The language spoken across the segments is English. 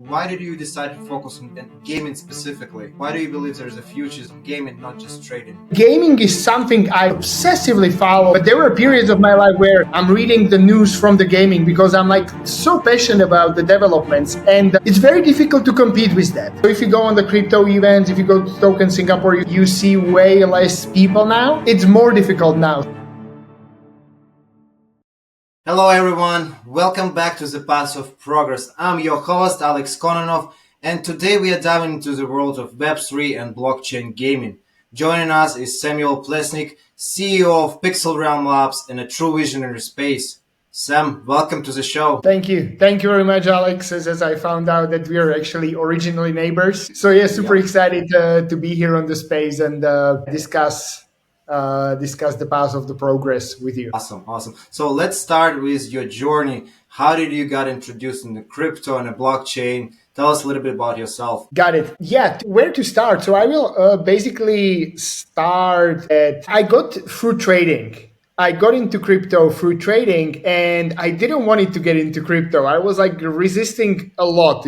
Why did you decide to focus on gaming specifically? Why do you believe there's a future of gaming, not just trading? Gaming is something I obsessively follow, but there were periods of my life where I'm reading the news from the gaming because I'm like so passionate about the developments, and it's very difficult to compete with that. So if you go on the crypto events, if you go to Token Singapore, you see way less people now. It's more difficult now. Hello everyone, welcome back to the Path of Progress. I'm your host Alex Kononov, and today we are diving into the world of Web3 and blockchain gaming. Joining us is Samuel Plesnik, CEO of PixelRealm Labs and a true visionary space. Sam, welcome to the show. Thank you very much, Alex. As I found out that we are actually originally neighbors, so yeah, super excited to be here on the space and discuss the path of the progress with you. Awesome. So let's start with your journey. How did you get introduced in the crypto and the blockchain? Tell us a little bit about yourself. Got it. Yeah, where to start? So I will basically start at, I got through trading. I got into crypto through trading, and I didn't want it to get into crypto. I was like resisting a lot.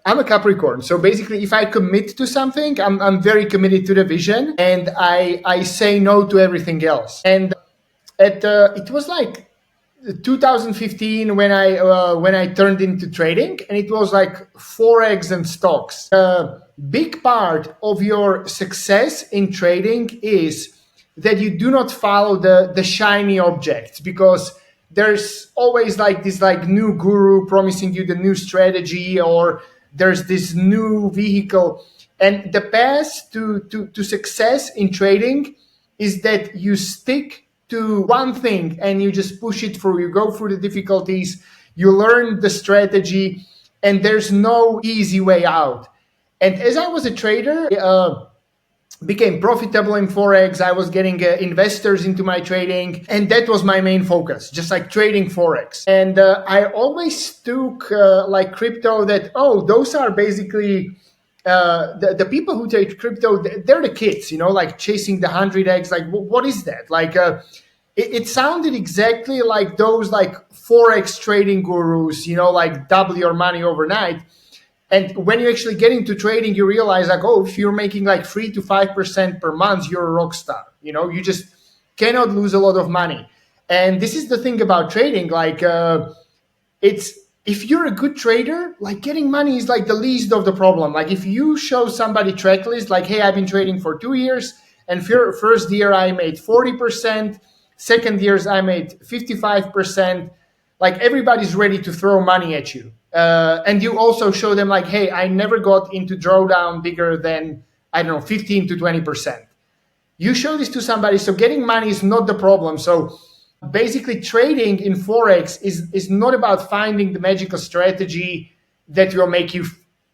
I'm a Capricorn, so basically, if I commit to something, I'm very committed to the vision, and I say no to everything else. And it was like 2015 when I turned into trading, and it was like forex and stocks. A big part of your success in trading is that you do not follow the shiny objects, because there's always like this like new guru promising you the new strategy, or there's this new vehicle. And the path to success in trading is that you stick to one thing and you just push it through. You go through the difficulties, you learn the strategy, and there's no easy way out. And as I was a trader, became profitable in forex. I was getting investors into my trading, and that was my main focus, just like trading forex. And I always took like crypto that, those are basically the people who trade crypto. They're the kids, like chasing the 100x. Like, what is that? Like, it sounded exactly like those like forex trading gurus, like double your money overnight. And when you actually get into trading, you realize like, if you're making like 3 to 5% per month, you're a rock star. You just cannot lose a lot of money. And this is the thing about trading. Like, if you're a good trader, like getting money is like the least of the problem. Like if you show somebody track list, like, hey, I've been trading for 2 years, and first year I made 40%, second years I made 55%. Like everybody's ready to throw money at you. And you also show them like, hey, I never got into drawdown bigger than, 15 to 20%. You show this to somebody, so getting money is not the problem. So basically trading in forex is not about finding the magical strategy that will make you,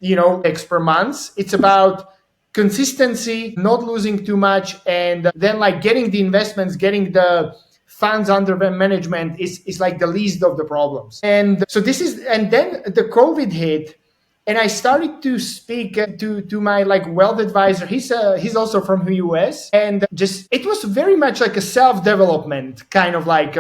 X per month. It's about consistency, not losing too much, and then like getting the investments, getting the funds under management is like the least of the problems. And so and then the COVID hit, and I started to speak to my like wealth advisor. He's also from the US, and just it was very much like a self-development kind of like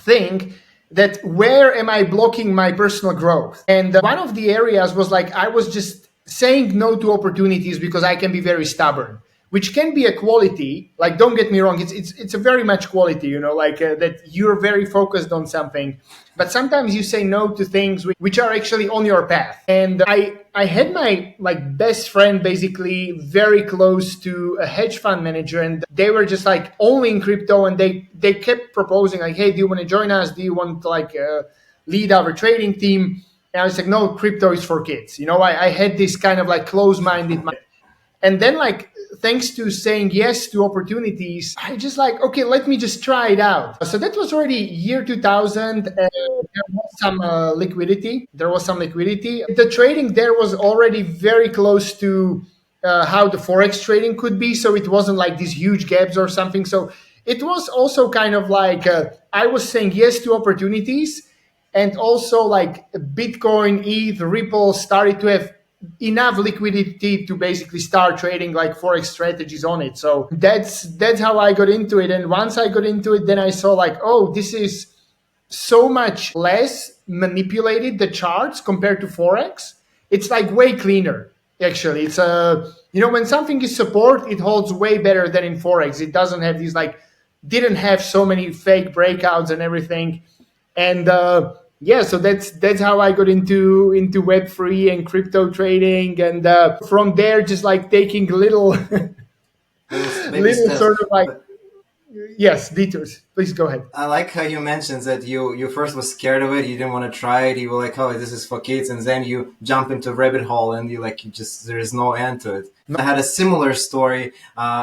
thing, that where am I blocking my personal growth? And one of the areas was like I was just saying no to opportunities because I can be very stubborn, which can be a quality. Like, don't get me wrong, it's a very much quality, that you're very focused on something, but sometimes you say no to things which are actually on your path. And I had my like best friend basically very close to a hedge fund manager, and they were just like only in crypto, and they kept proposing like, hey, do you want to join us? Do you want to like lead our trading team? And I was like, no, crypto is for kids. I had this kind of like close-minded mind. And then like, thanks to saying yes to opportunities, I just like, okay, let me just try it out. So that was already year 2000. There was some liquidity. The trading there was already very close to how the forex trading could be. So it wasn't like these huge gaps or something. So it was also kind of like I was saying yes to opportunities. And also like Bitcoin, ETH, Ripple started to have enough liquidity to basically start trading like forex strategies on it. So that's how I got into it. And once I got into it, then I saw like, this is so much less manipulated, the charts compared to Forex. It's like way cleaner. Actually, it's when something is support, it holds way better than in Forex. It doesn't have these like didn't have so many fake breakouts and everything. And yeah, so that's how I got into Web3 and crypto trading, and from there just like taking little Little baby little steps. sort of like But yes detours. Please go ahead. I like how you mentioned that you first was scared of it. You didn't want to try it. You were like, "Oh, this is for kids," and then you jump into a rabbit hole, and you just there is no end to it. I had a similar story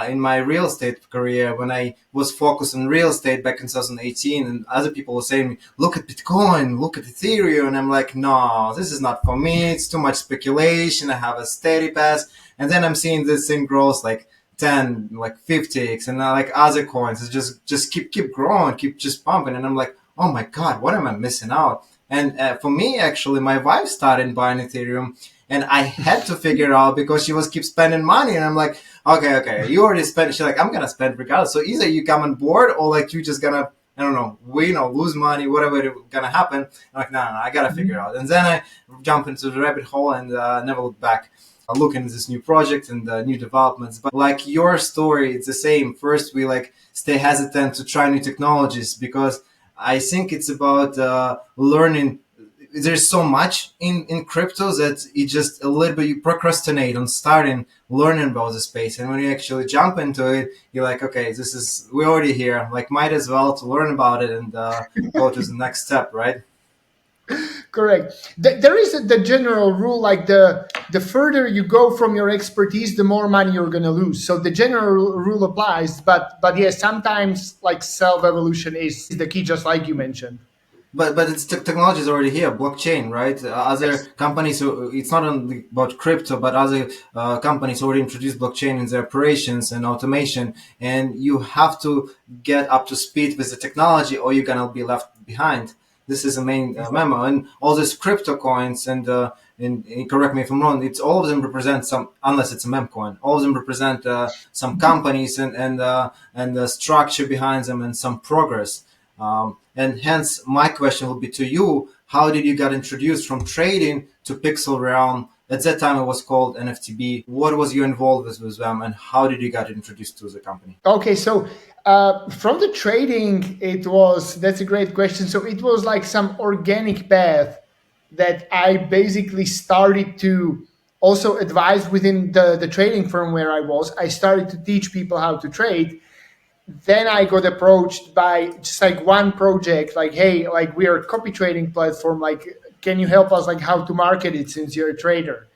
in my real estate career when I was focused on real estate back in 2018, and other people were saying, "Look at Bitcoin, look at Ethereum," and I'm like, "No, this is not for me. It's too much speculation. I have a steady path." And then I'm seeing this thing grows like 10, like 50x, and like other coins, it's just keep growing, keep just pumping, and I'm like, oh my god, what am I missing out? And for me, actually, my wife started buying Ethereum, and I had to figure it out because she was keep spending money, and I'm like, okay, you already spent. She's like, I'm gonna spend regardless. So either you come on board, or like you just gonna, I don't know, win or lose money, whatever is gonna happen. I'm like, no, I gotta figure it out. And then I jump into the rabbit hole and never look back. Looking at this new project and new developments. But like your story, it's the same. First, we like stay hesitant to try new technologies because I think it's about learning. There's so much in crypto that it just a little bit you procrastinate on starting learning about the space. And when you actually jump into it, you're like, okay, we're already here. Like, might as well to learn about it and go to the next step, right? Correct. There is the general rule, like the further you go from your expertise, the more money you're going to lose. So the general rule applies, but yeah, sometimes like self evolution is the key, just like you mentioned. But it's technology is already here, blockchain, right? Other Yes. companies, it's not only about crypto, but other companies already introduced blockchain in their operations and automation, and you have to get up to speed with the technology, or you're gonna be left behind. This is a main memo, and all these crypto coins and correct me if I'm wrong. It's all of them represent some, unless it's a mem coin. All of them represent some companies and the structure behind them and some progress. And hence, my question will be to you: how did you get introduced from trading to PixelRealm? At that time, it was called NFTB. What was you involved with them, and how did you get introduced to the company? Okay, so from the trading, that's a great question. So it was like some organic path that I basically started to also advise within the trading firm where I was. I started to teach people how to trade. Then I got approached by just like one project, like, hey, like we are a copy trading platform, like, can you help us like how to market it since you're a trader?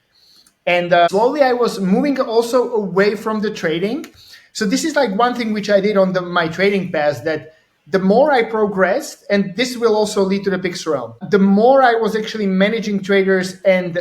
And slowly I was moving also away from the trading. So this is like one thing which I did on my trading path, that the more I progressed, and this will also lead to the PixelRealm, the more I was actually managing traders, and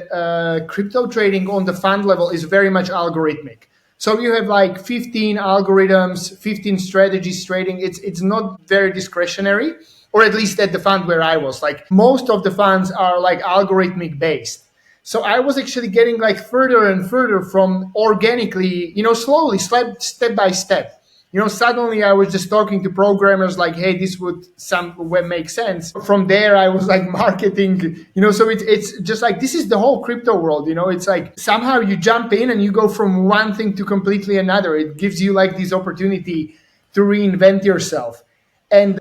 crypto trading on the fund level is very much algorithmic. So you have like 15 algorithms, 15 strategies trading. It's not very discretionary, or at least at the fund where I was. Like most of the funds are like algorithmic based. So I was actually getting like further and further from organically, slowly, step by step. Suddenly I was just talking to programmers like, hey, this would some web make sense. From there, I was like marketing, so it's just like, this is the whole crypto world, it's like somehow you jump in and you go from one thing to completely another. It gives you like this opportunity to reinvent yourself. And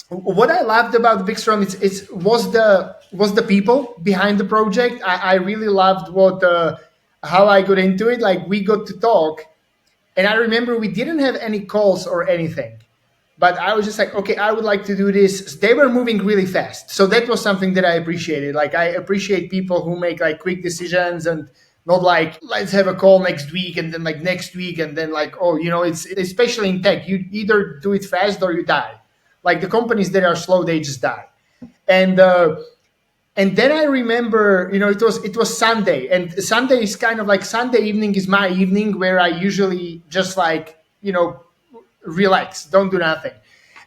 what I loved about PixelRealm was the people behind the project. I really loved how I got into it. Like we got to talk, and I remember we didn't have any calls or anything, but I was just like, okay, I would like to do this. They were moving really fast, so that was something that I appreciated. Like I appreciate people who make like quick decisions and not like, let's have a call next week and then like next week and then like, oh, it's especially in tech, you either do it fast or you die. Like the companies that are slow, they just die. And and then I remember, it was Sunday, and Sunday is kind of like, Sunday evening is my evening where I usually just like, relax, don't do nothing.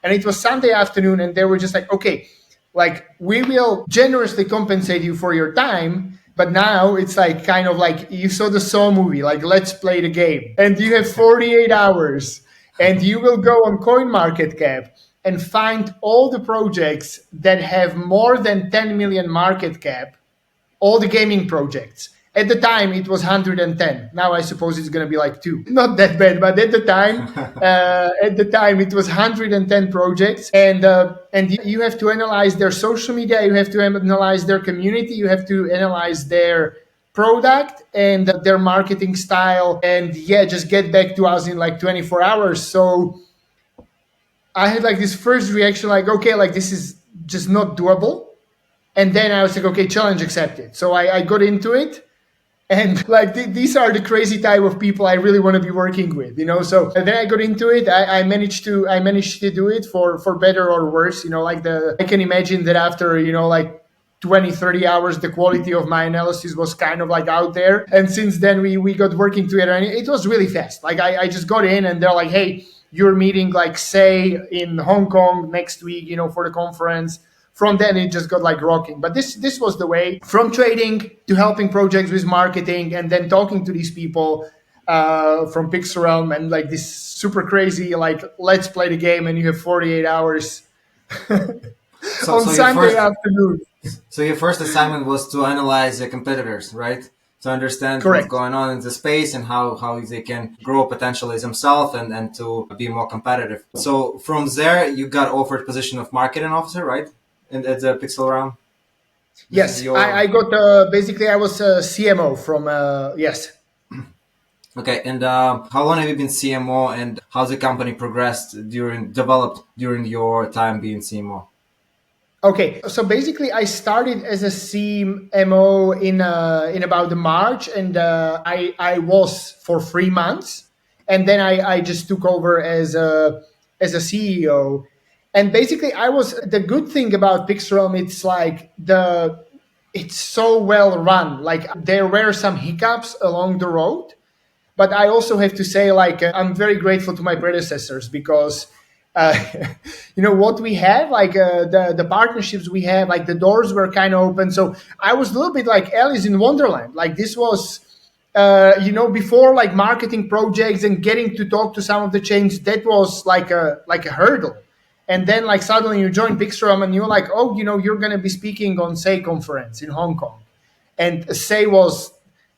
And it was Sunday afternoon, and they were just like, okay, like we will generously compensate you for your time, but now it's like kind of like you saw the Saw movie, like let's play the game, and you have 48 hours, and you will go on CoinMarketCap, and find all the projects that have more than 10 million market cap, all the gaming projects. At the time, it was 110. Now I suppose it's going to be like 2. Not that bad, but at the time it was 110 projects, and you have to analyze their social media, you have to analyze their community, you have to analyze their product and their marketing style, and yeah, just get back to us in like 24 hours. So I had like this first reaction, like, okay, like this is just not doable. And then I was like, okay, challenge accepted. So I got into it. And like these are the crazy type of people I really want to be working with, you know. So then I got into it. I managed to do it for better or worse, you know. Like I can imagine that after, you know, like 20, 30 hours, the quality of my analysis was kind of like out there. And since then we got working together, and it was really fast. Like I just got in and they're like, hey, you're meeting like say in Hong Kong next week, you know, for the conference. From then it just got like rocking. But this was the way, from trading to helping projects with marketing, and then talking to these people from PixelRealm, and like this super crazy like, let's play the game and you have 48 hours on Sunday afternoon. So your first assignment was to analyze the competitors, right? To understand Correct. what's going on in the space and how they can grow potentially themselves and to be more competitive. So from there, you got offered position of marketing officer, right? And at the PixelRealm? Yes, I got basically I was a CMO from yes. Okay, and how long have you been CMO, and how's the company developed during your time being CMO? Okay, so basically I started as a CMO in about the March, and I was for 3 months, and then I just took over as a CEO. And basically I was, the good thing about PixelRealm, it's like it's so well run. Like there were some hiccups along the road, but I also have to say, like, I'm very grateful to my predecessors, because uh, you know what we have, like the partnerships we have, like the doors were kind of open. So I was a little bit like Alice in Wonderland. Like this was, you know, before, like marketing projects and getting to talk to some of the chains, that was like a hurdle. And then like suddenly you join PixelRealm and you're like, oh, you know, you're going to be speaking on Say conference in Hong Kong. And Say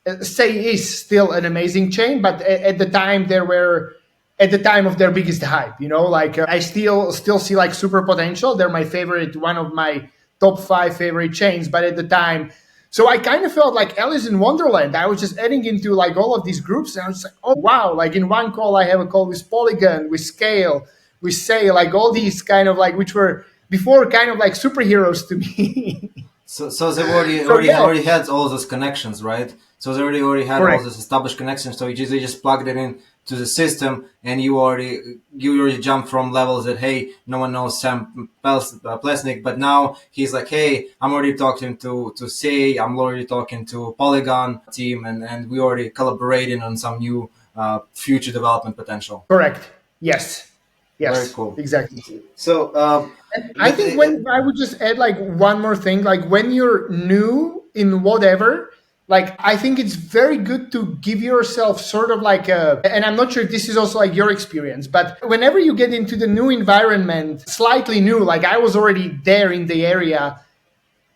is still an amazing chain, but at the time there were, at the time of their biggest hype, you know, like I still see like super potential. They're my favorite, one of my top 5 favorite chains. But at the time, so I kind of felt like Alice in Wonderland. I was just adding into like all of these groups, and I was like, oh wow, like in one call I have a call with Polygon, with Scale, with Say, like all these kind of like, which were before kind of like superheroes to me. So they already had all those connections, right? So they already had Correct. all those established connections. So they just plugged it in to the system, and you already jumped from levels that, hey, no one knows Sam Plesnik, but now he's like, hey, I'm already talking to Say, I'm already talking to Polygon team, and we already collaborating on some new future development potential. Correct. Yes. Very cool. Exactly. So I think when I would just add like one more thing, like when you're new in whatever, like I think it's very good to give yourself sort of like and I'm not sure if this is also like your experience, but whenever you get into the new environment, slightly new, like I was already there in the area,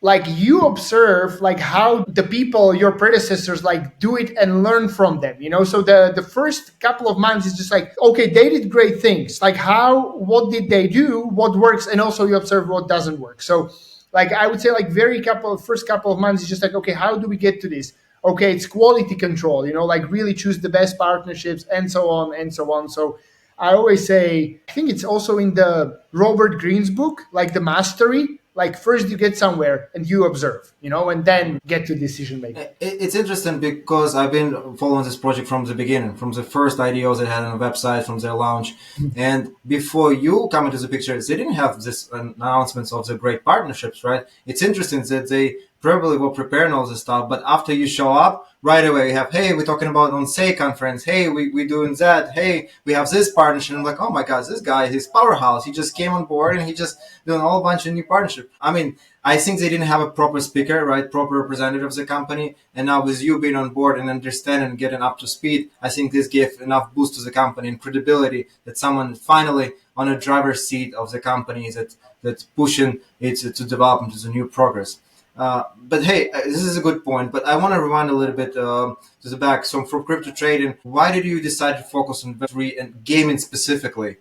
like you observe like how the people, your predecessors, like do it and learn from them, you know. So the first couple of months is just like, okay, they did great things, like what did they do, what works, and also you observe what doesn't work. So like I would say like first couple of months is just like, okay, how do we get to this? Okay, it's quality control, you know, like really choose the best partnerships, and so on and so on. So I always say, I think it's also in the Robert Greene's book, like the mastery. Like first you get somewhere and you observe, you know, and then get to decision making. It's interesting because I've been following this project from the beginning, from the first ideas they had on the website, from their launch. And before you come into the picture, they didn't have this announcements of the great partnerships, right? It's interesting that they probably were preparing all this stuff, but after you show up, right away you have, hey, we're talking about on Say conference, hey, we're doing that, hey, we have this partnership. I'm like, oh my God, this guy, he's powerhouse. He just came on board and he just doing a whole bunch of new partnerships. I mean, I think they didn't have a proper speaker, right? Proper representative of the company. And now with you being on board and understanding and getting up to speed, I think this gave enough boost to the company and credibility that someone finally on a driver's seat of the companies that's pushing it to develop into the new progress. But hey, this is a good point. But I want to rewind a little bit to the back. So for crypto trading, why did you decide to focus on Web3 and gaming specifically?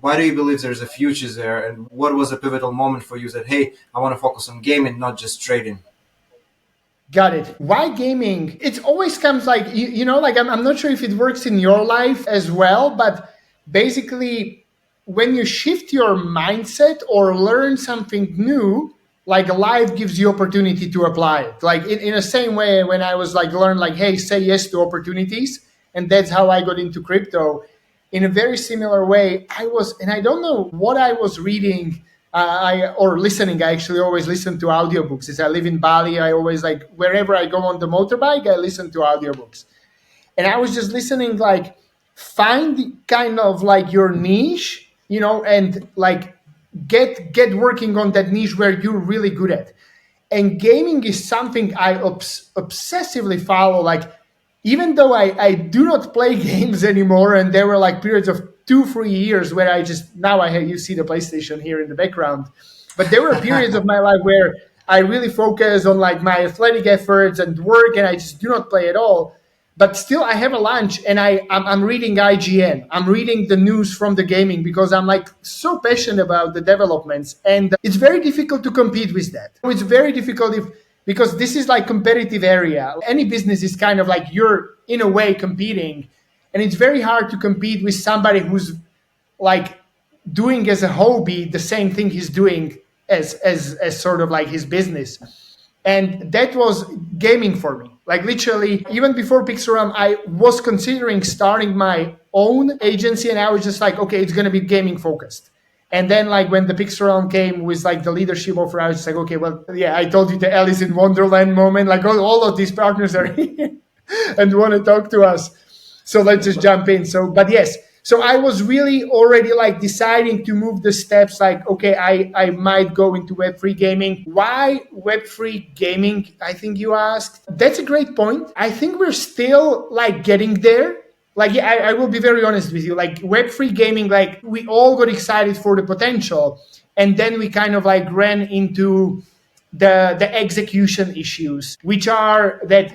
Why do you believe there's a future there? And what was a pivotal moment for you that, hey, I want to focus on gaming, not just trading? Got it. Why gaming? It always comes like, like I'm not sure if it works in your life as well, but basically, when you shift your mindset or learn something new, like life gives you opportunity to apply it. Like in the same way, when I was like, learn like, hey, say yes to opportunities. And that's how I got into crypto. In a very similar way, and I don't know what I was reading or listening. I actually always listen to audiobooks. As I live in Bali, I always like wherever I go on the motorbike, I listen to audiobooks. And I was just listening, like, find kind of like your niche, and like get working on that niche where you're really good at. And gaming is something I obsessively follow. Like, even though I do not play games anymore, and there were like periods of 2-3 years where I just now I have, you see the PlayStation here in the background, but there were periods of my life where I really focus on like my athletic efforts and work, and I just do not play at all. But still, I have a lunch, and I'm reading IGN. I'm reading the news from the gaming because I'm like so passionate about the developments, and it's very difficult to compete with that. It's very difficult because this is like competitive area. Any business is kind of like you're in a way competing, and it's very hard to compete with somebody who's like doing as a hobby the same thing he's doing as sort of like his business. And that was gaming for me. Like literally, even before PixelRealm, I was considering starting my own agency, and I was just like, okay, it's going to be gaming focused. And then like when the PixelRealm came with like the leadership offer, I was just like, okay, well, yeah, I told you the Alice in Wonderland moment, like all of these partners are here and want to talk to us. So let's just jump in. But yes, so I was really already like deciding to move the steps, like, okay, I might go into Web3 gaming. Why Web3 gaming, I think you asked? That's a great point. I think we're still like getting there. Like, yeah, I will be very honest with you. Like Web3 gaming, like we all got excited for the potential. And then we kind of like ran into the execution issues, which are that,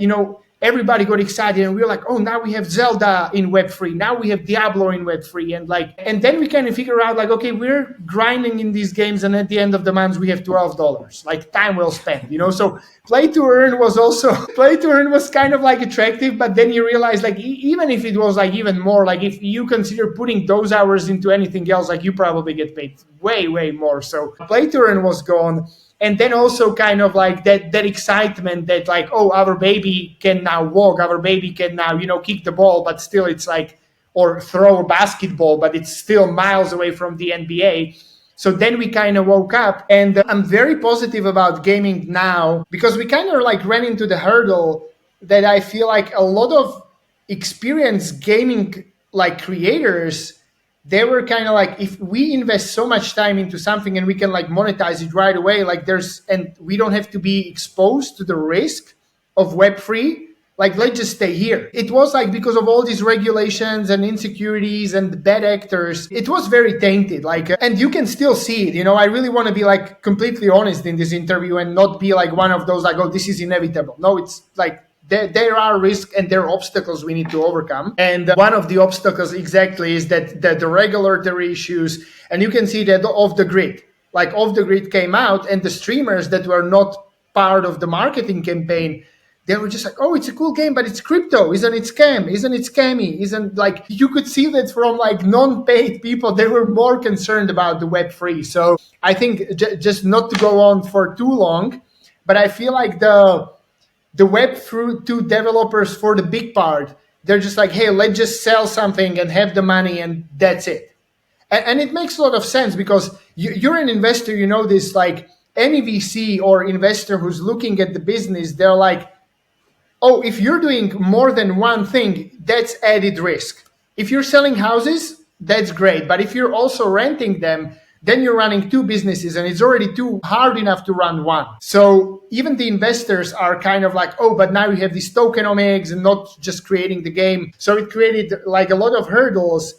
everybody got excited, and we were like, oh, now we have Zelda in Web3, now we have Diablo in Web3, and then we kind of figure out like, okay, we're grinding in these games, and at the end of the month we have $12, like time well spent, So play to earn was kind of like attractive, but then you realize like even if it was like even more, like if you consider putting those hours into anything else, like you probably get paid way more. So play to earn was gone. And then also kind of like that excitement that like, oh, our baby can now walk, our baby can now, kick the ball, but still it's like, or throw a basketball, but it's still miles away from the NBA. So then we kind of woke up, and I'm very positive about gaming now because we kind of like ran into the hurdle that I feel like a lot of experienced gaming like creators, they were kind of like, if we invest so much time into something and we can like monetize it right away, like and we don't have to be exposed to the risk of Web3, like let's just stay here. It was like because of all these regulations and insecurities and bad actors, it was very tainted. Like, and you can still see it. I really want to be like completely honest in this interview and not be like one of those like, oh, this is inevitable. No, it's like, there are risks and there are obstacles we need to overcome. And one of the obstacles exactly is that the regulatory issues, and you can see that off the grid came out, and the streamers that were not part of the marketing campaign, they were just like, oh, it's a cool game, but it's crypto. Isn't it scam? Isn't it scammy? Isn't like, you could see that from like non-paid people, they were more concerned about the Web3. So I think just not to go on for too long, but I feel like the Web2 developers, for the big part, they're just like, hey, let's just sell something and have the money, and that's it. And it makes a lot of sense because you're an investor, this, like any VC or investor who's looking at the business, they're like, oh, if you're doing more than one thing, that's added risk. If you're selling houses, that's great. But if you're also renting them, then you're running two businesses, and it's already too hard enough to run one. So even the investors are kind of like, oh, but now you have these tokenomics and not just creating the game. So it created like a lot of hurdles.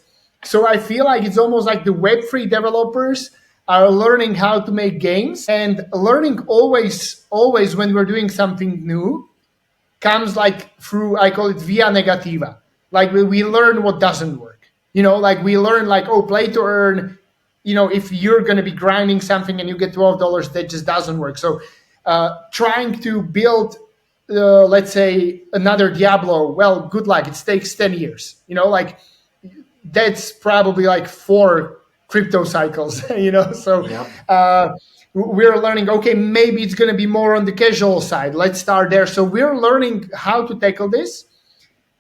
So I feel like it's almost like the Web3 developers are learning how to make games, and learning always when we're doing something new comes like through, I call it via negativa. Like we learn what doesn't work. Like we learn like, oh, play to earn. If you're going to be grinding something and you get $12, that just doesn't work. So trying to build, let's say, another Diablo, well, good luck. It takes 10 years. Like that's probably like 4 crypto cycles. So Yep. we're learning, okay, maybe it's going to be more on the casual side, let's start there. So we're learning how to tackle this.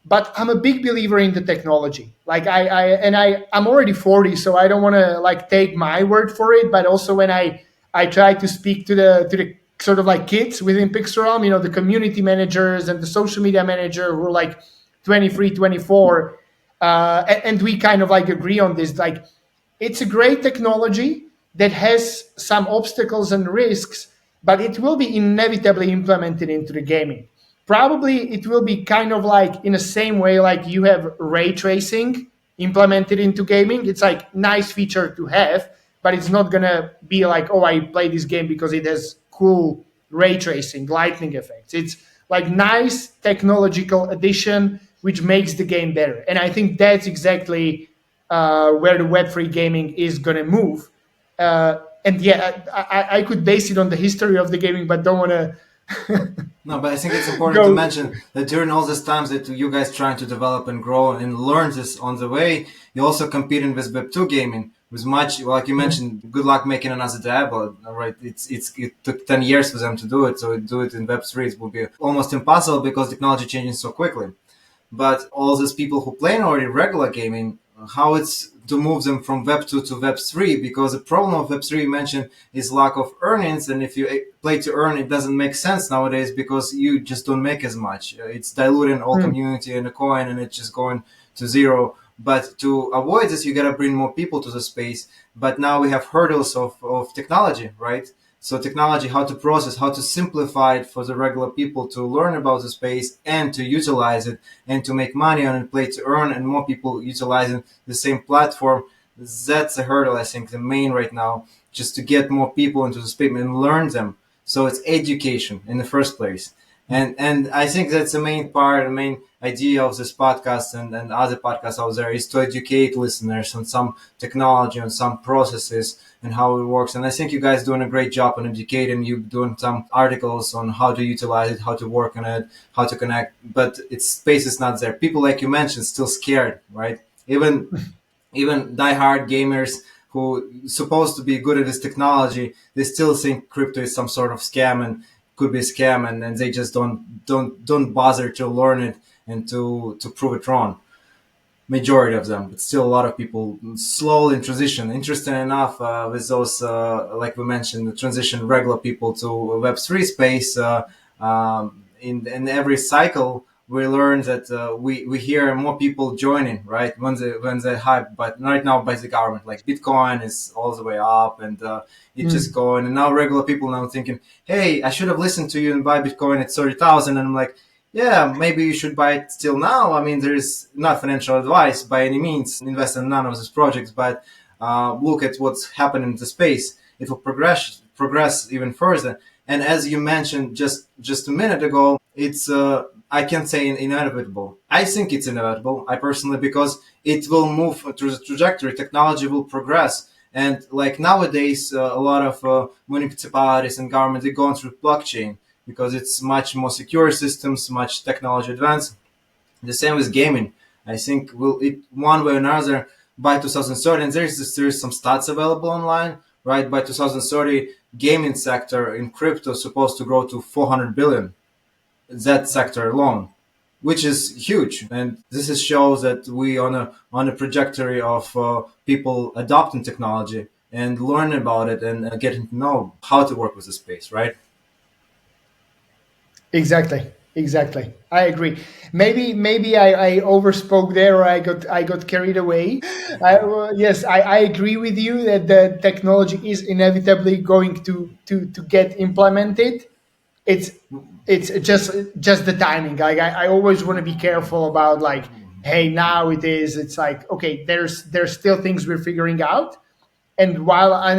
But I'm a big believer in the technology. Like I'm already 40, so I don't want to like take my word for it. But also when I try to speak to the sort of like kids within PixelRealm, the community managers and the social media manager who are like 23, 24, and we kind of like agree on this. Like it's a great technology that has some obstacles and risks, but it will be inevitably implemented into the gaming. Probably it will be kind of like in the same way like you have ray tracing implemented into gaming. It's like nice feature to have, but it's not gonna be like, oh, I play this game because it has cool ray tracing, lightning effects. It's like nice technological addition which makes the game better. And I think that's exactly where the Web3 gaming is gonna move. And yeah, I could base it on the history of the gaming, but don't want to No, but I think it's important to go. mention that during all these times that you guys trying to develop and grow and learn this on the way, you also competing with Web2 gaming. With much, like you mentioned, good luck making another Diablo. Right? It took 10 years for them to do it, so do it in Web3 it will be almost impossible because technology changes so quickly. But all these people who play already regular gaming, how it's to move them from Web 2 to Web 3, because the problem of Web 3 you mentioned is lack of earnings. And if you play to earn, it doesn't make sense nowadays because you just don't make as much. It's diluting all community and the coin and it's just going to zero. But to avoid this, you got to bring more people to the space. But now we have hurdles of technology, right? So technology, how to process, how to simplify it for the regular people to learn about the space and to utilize it and to make money on it, play to earn, and more people utilizing the same platform. That's a hurdle, I think, the main right now, just to get more people into the space and learn them. So it's education in the first place. And I think that's the main part, the main idea of this podcast and other podcasts out there is to educate listeners on some technology, on some processes and how it works. And I think you guys doing a great job on educating. You doing some articles on how to utilize it, how to work on it, how to connect. But its space is not there. People, like you mentioned, still scared, right? Even diehard gamers who supposed to be good at this technology, they still think crypto is some sort of scam and could be a scam, and they just don't bother to learn it and to prove it wrong. Majority of them, but still a lot of people slowly in transition. Interesting enough, with those like we mentioned, the transition regular people to Web3 space. In every cycle, we learn that we hear more people joining, right? When they hype, but right now by the government, like Bitcoin is all the way up, and it's just going. And now regular people now thinking, hey, I should have listened to you and buy Bitcoin at 30,000. And I'm like, yeah, maybe you should buy it still now. I mean, there is not financial advice by any means. Invest in none of these projects, but look at what's happening in the space. It will progress even further. And as you mentioned just a minute ago, it's I can't say inevitable. I think it's inevitable. I personally, because it will move through the trajectory. Technology will progress. And like nowadays, a lot of municipalities and governments, they're going through blockchain because it's much more secure systems, much technology advanced. The same with gaming. I think will it one way or another by 2030, and there's some stats available online, right? By 2030, gaming sector in crypto is supposed to grow to 400 billion. That sector alone, which is huge, and this is shows that we on a trajectory of people adopting technology and learning about it and getting to know how to work with the space, right? Exactly. I agree. Maybe I overspoke there, or I got carried away. Yes, I agree with you that the technology is inevitably going to get implemented. It's it's just the timing. Like I always want to be careful about like hey, now it's like, okay, there's still things we're figuring out. And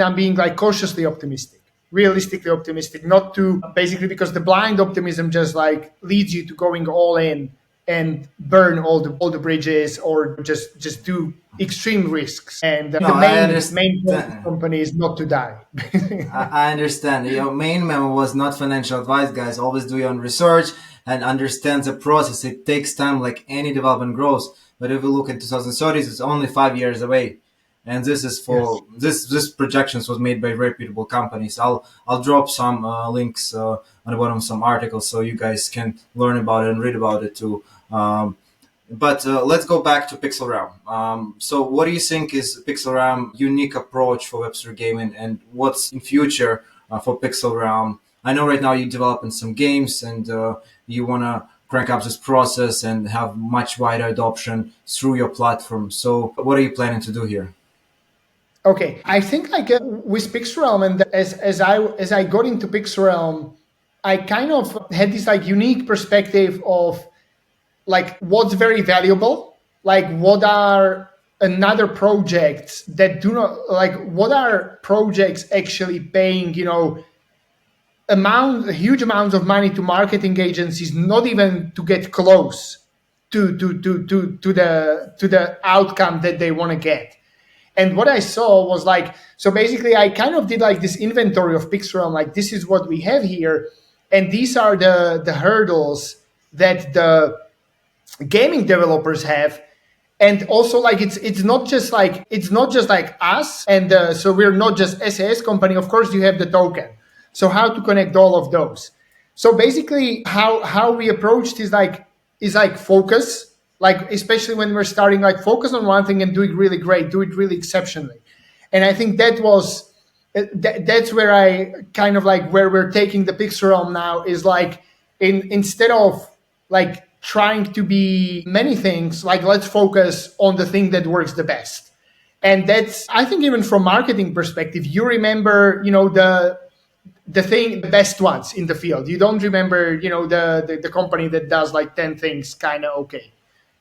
I'm being like cautiously optimistic, realistically optimistic, not to basically, because the blind optimism just like leads you to going all in and burn all the bridges, or just do extreme risks. And No, the I main point of the understand. company is not to die. I understand. Your main memo was not financial advice, guys. Always do your own research and understand the process. It takes time, like any development grows. But if we look in 2030s, it's only 5 years away, and this is Yes. for this projections was made by reputable companies. I'll drop some links on the bottom of some articles so you guys can learn about it and read about it too. But let's go back to PixelRealm. So, what do you think is PixelRealm unique approach for Web3 gaming, and what's in future for PixelRealm? I know right now you're developing some games, and you want to crank up this process and have much wider adoption through your platform. So, what are you planning to do here? Okay, I think like with PixelRealm, and as I got into PixelRealm, I kind of had this like unique perspective of like what's very valuable, like what are another projects that do not, like what are projects actually paying, huge amounts of money to marketing agencies, not even to get close to the outcome that they want to get. And what I saw was like, so basically I kind of did like this inventory of PixelRealm, like this is what we have here, and these are the hurdles that the gaming developers have. And also like it's not just like us, and so we're not just SAS company. Of course you have the token, so how to connect all of those. So basically how we approached is like focus, like especially when we're starting, like focus on one thing and do it really great, do it really exceptionally. And I think that's where I kind of like where we're taking the PixelRealm now, is like instead of like trying to be many things, like let's focus on the thing that works the best. And that's, I think, even from marketing perspective, you remember, the best ones in the field. You don't remember, the company that does like 10 things kind of okay,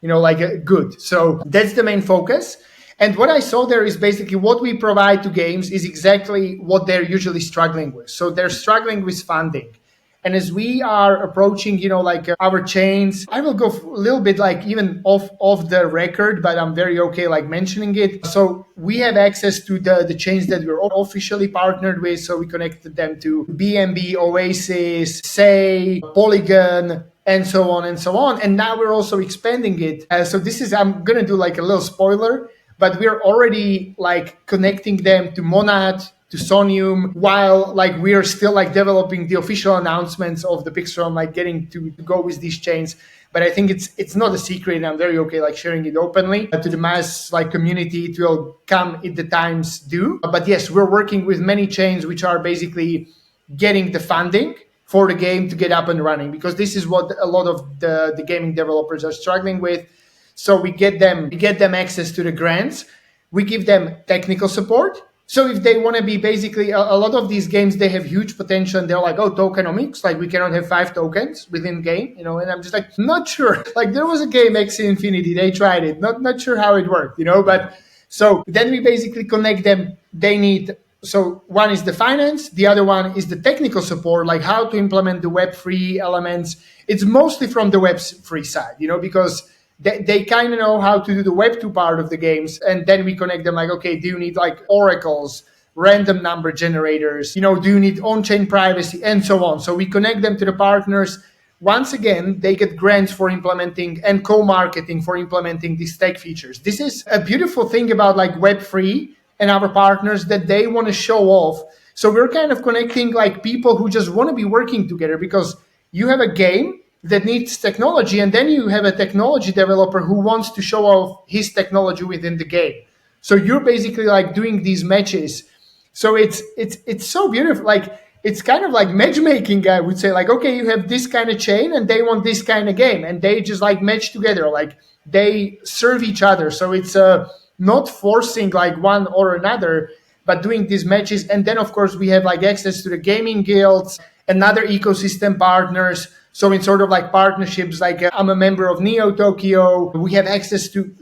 like good. So that's the main focus. And what I saw there is basically what we provide to games is exactly what they're usually struggling with. So they're struggling with funding. And as we are approaching, like our chains, I will go a little bit like even off the record, but I'm very okay like mentioning it. So we have access to the chains that we're officially partnered with. So we connected them to BNB, Oasis, Say, Polygon, and so on and so on. And now we're also expanding it. So this is, I'm going to do like a little spoiler, but we're already like connecting them to Monad, to Sonium, while like we are still like developing the official announcements of the PixelRealm, like getting to go with these chains. But I think it's not a secret, and I'm very okay like sharing it openly to the mass like community. It will come if the times do. But yes, we're working with many chains which are basically getting the funding for the game to get up and running, because this is what a lot of the gaming developers are struggling with. So we get them access to the grants. We give them technical support. So if they want to be basically a lot of these games, they have huge potential, and they're like, oh, tokenomics, like we cannot have 5 tokens within game, and I'm just like, not sure. Like there was a game X Infinity, they tried it, not sure how it worked, but so then we basically connect them. They need, so one is the finance, the other one is the technical support, like how to implement the Web3 elements. It's mostly from the Web3 side, because they kind of know how to do the Web2 part of the games. And then we connect them like, okay, do you need like oracles, random number generators, do you need on-chain privacy, and so on. So we connect them to the partners. Once again, they get grants for implementing and co-marketing for implementing these tech features. This is a beautiful thing about like Web3 and our partners, that they want to show off. So we're kind of connecting like people who just want to be working together, because you have a game that needs technology, and then you have a technology developer who wants to show off his technology within the game. So you're basically like doing these matches. So it's so beautiful. Like it's kind of like matchmaking, I would say. Like, okay, you have this kind of chain and they want this kind of game, and they just like match together. Like they serve each other. So it's not forcing like one or another, but doing these matches. And then of course we have like access to the gaming guilds and other ecosystem partners. So in sort of like partnerships, like I'm a member of Neo Tokyo. We have access to,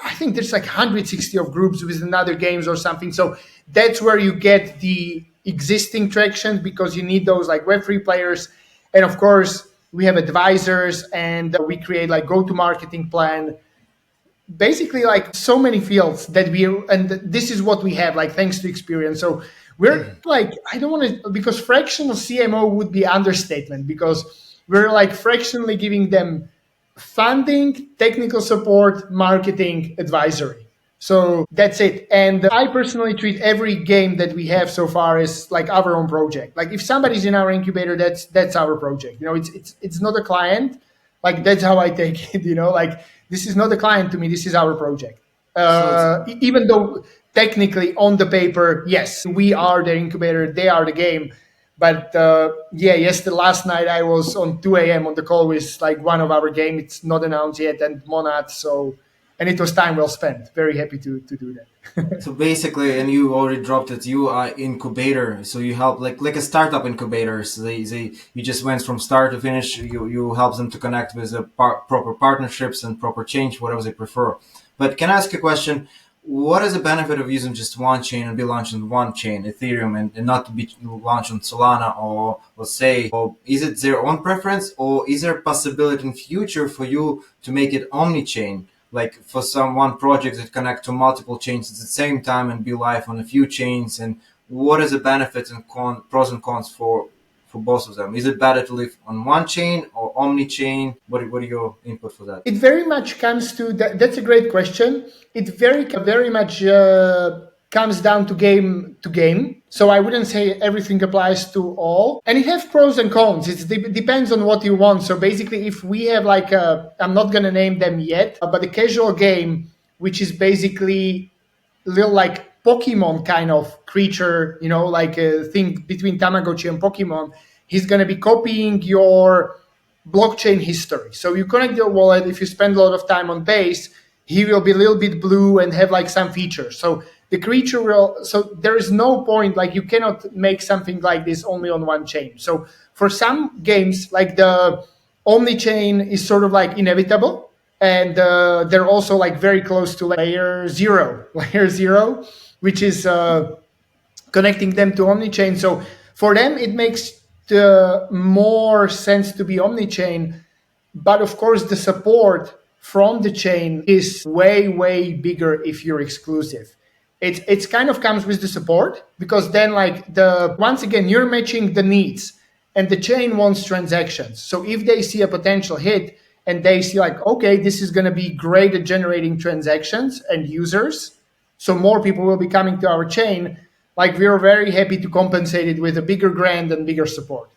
I think there's like 160 of groups with another games or something. So that's where you get the existing traction, because you need those like Web3 players. And of course, we have advisors, and we create like go-to-marketing plan. Basically, like so many fields that and this is what we have, like thanks to experience. So we're like, I don't want to, because fractional CMO would be understatement, because we're like fractionally giving them funding, technical support, marketing, advisory. So that's it. And I personally treat every game that we have so far as like our own project. Like if somebody's in our incubator, that's our project. You know, it's not a client. Like that's how I take it. You know, like this is not a client to me. This is our project. Even though technically on the paper, yes, we are the incubator, they are the game. But last night I was on 2 a.m. on the call with like one of our game. It's not announced yet, and Monad. So, and it was time well spent. Very happy to do that. So basically, and you already dropped it, you are incubator. So you help like a startup incubator. So they you just went from start to finish. You help them to connect with the proper partnerships and proper change, whatever they prefer. But can I ask you a question? What is the benefit of using just one chain and be launched on one chain, Ethereum, and not to be launched on Solana or say, or is it their own preference, or is there a possibility in future for you to make it Omni-Chain? Like for some one project that connect to multiple chains at the same time and be live on a few chains, and what is the benefits and pros and cons for both of them? Is it better to live on one chain or Omni-Chain? What are your input for that? It very much comes to that. That's a great question. It very much comes down to game to game. So I wouldn't say everything applies to all, and it has pros and cons. It depends on what you want. So basically, if we have like I'm not gonna name them yet, but a casual game, which is basically little like Pokemon kind of creature, you know, like a thing between Tamagotchi and Pokemon. He's going to be copying your blockchain history. So you connect your wallet. If you spend a lot of time on base, he will be a little bit blue and have like some features. So the creature will, so there is no point, like you cannot make something like this only on one chain. So for some games, like the Omni-Chain is sort of like inevitable. And they're also like very close to layer zero, which is connecting them to Omni-Chain. So for them, it makes more sense to be Omni-Chain. But of course, the support from the chain is way bigger if you're exclusive. It's kind of comes with the support, because then like once again, you're matching the needs, and the chain wants transactions. So if they see a potential hit, and they see like, okay, this is going to be great at generating transactions and users, so more people will be coming to our chain, like we're very happy to compensate it with a bigger grant and bigger support.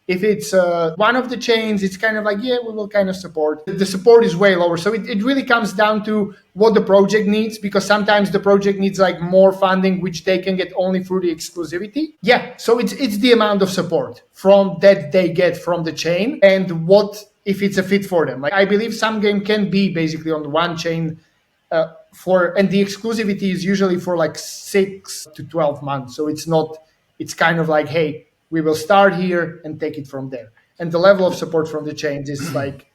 If it's one of the chains, it's kind of like, yeah, we will kind of support. The support is way lower. So it really comes down to what the project needs, because sometimes the project needs like more funding, which they can get only through the exclusivity. Yeah, so it's the amount of support from that they get from the chain, and what if it's a fit for them. Like I believe some game can be basically on one chain and the exclusivity is usually for like 6 to 12 months. So it's kind of like, hey, we will start here and take it from there. And the level of support from the chains is like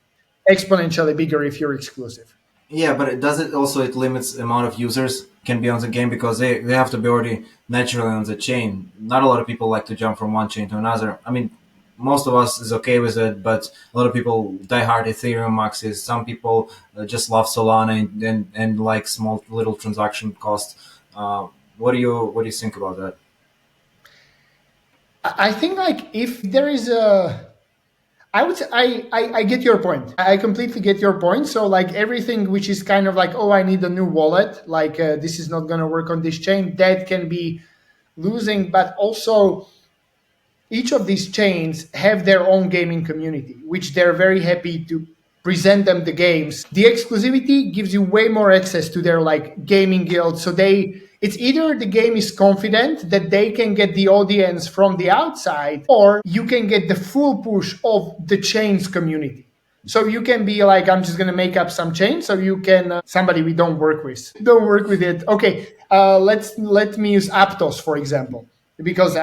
exponentially bigger if you're exclusive. Yeah, but it limits the amount of users can be on the game, because they have to be already naturally on the chain. Not a lot of people like to jump from one chain to another. I mean, most of us is okay with it, but a lot of people die hard Ethereum maxis. Some people just love Solana and like small little transaction cost. What do you think about that? I think like if there is I would say I get your point. I completely get your point. So like everything which is kind of like, oh, I need a new wallet, like this is not going to work on this chain, that can be losing. But also each of these chains have their own gaming community, which they're very happy to present them the games. The exclusivity gives you way more access to their like gaming guild. So it's either the game is confident that they can get the audience from the outside, or you can get the full push of the chains community. So you can be like, I'm just going to make up some chain. So you can, somebody we don't work with it. Okay, let me use Aptos, for example. because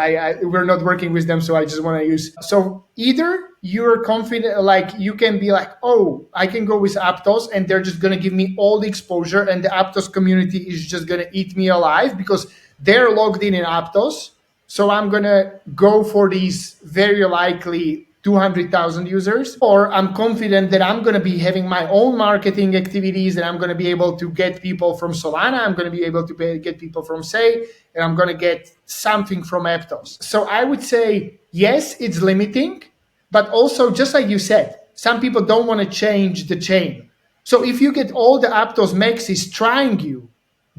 we're not working with them, so I just want to use. So either you're confident, like you can be like, oh, I can go with Aptos, and they're just gonna give me all the exposure, and the Aptos community is just gonna eat me alive because they're logged in Aptos. So I'm gonna go for these very likely 200,000 users, or I'm confident that I'm going to be having my own marketing activities and I'm going to be able to get people from Solana, I'm going to be able to get people from Say, and I'm going to get something from Aptos. So I would say, yes, it's limiting, but also, just like you said, some people don't want to change the chain. So if you get all the Aptos maxis trying you,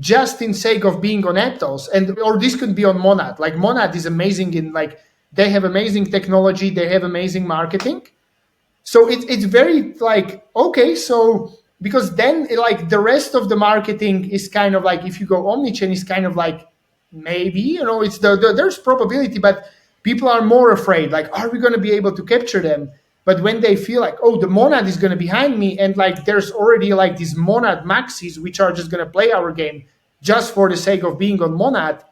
just in sake of being on Aptos, and or this could be on Monad. Like Monad is amazing in like they have amazing technology, they have amazing marketing. So it's very like okay, so because then like the rest of the marketing is kind of like if you go Omni-Chain is kind of like maybe it's there's probability, but people are more afraid. Like, are we going to be able to capture them? But when they feel like, oh, the Monad is going to be behind me, and like there's already like these Monad maxis which are just going to play our game just for the sake of being on Monad,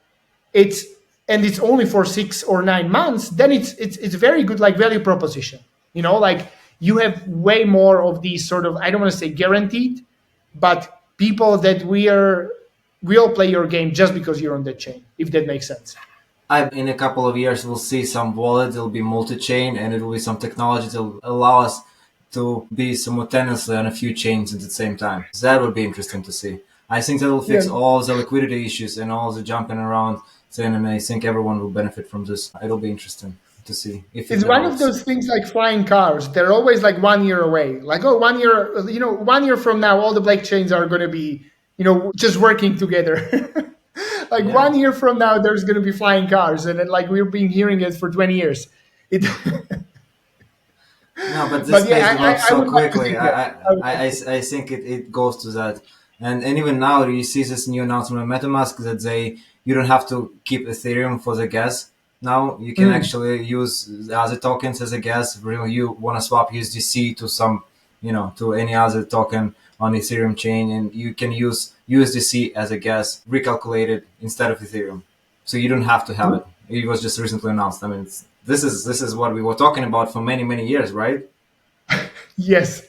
it's and it's only for 6 or 9 months, then it's very good like value proposition. Like you have way more of these sort of, I don't want to say guaranteed, but people that will play your game just because you're on that chain, if that makes sense. In a couple of years, we'll see some wallet. It'll be multi-chain, and it will be some technology that will allow us to be simultaneously on a few chains at the same time. That would be interesting to see. I think that will fix all the liquidity issues and all the jumping around. And I think everyone will benefit from this. It'll be interesting to see if it's one of those things like flying cars. They're always like 1 year away. Like, oh, 1 year, 1 year from now, all the blockchains are going to be, just working together. Like 1 year from now, there's going to be flying cars. And then like we've been hearing it for 20 years. No, but this space develops so quickly. I think it goes to that. And even now, you see this new announcement of MetaMask that you don't have to keep Ethereum for the gas. Now you can actually use the other tokens as a gas. Really, you want to swap USDC to to any other token on Ethereum chain, and you can use USDC as a gas recalculated instead of Ethereum. So you don't have to have it. It was just recently announced. I mean, this is what we were talking about for many years, right? Yes.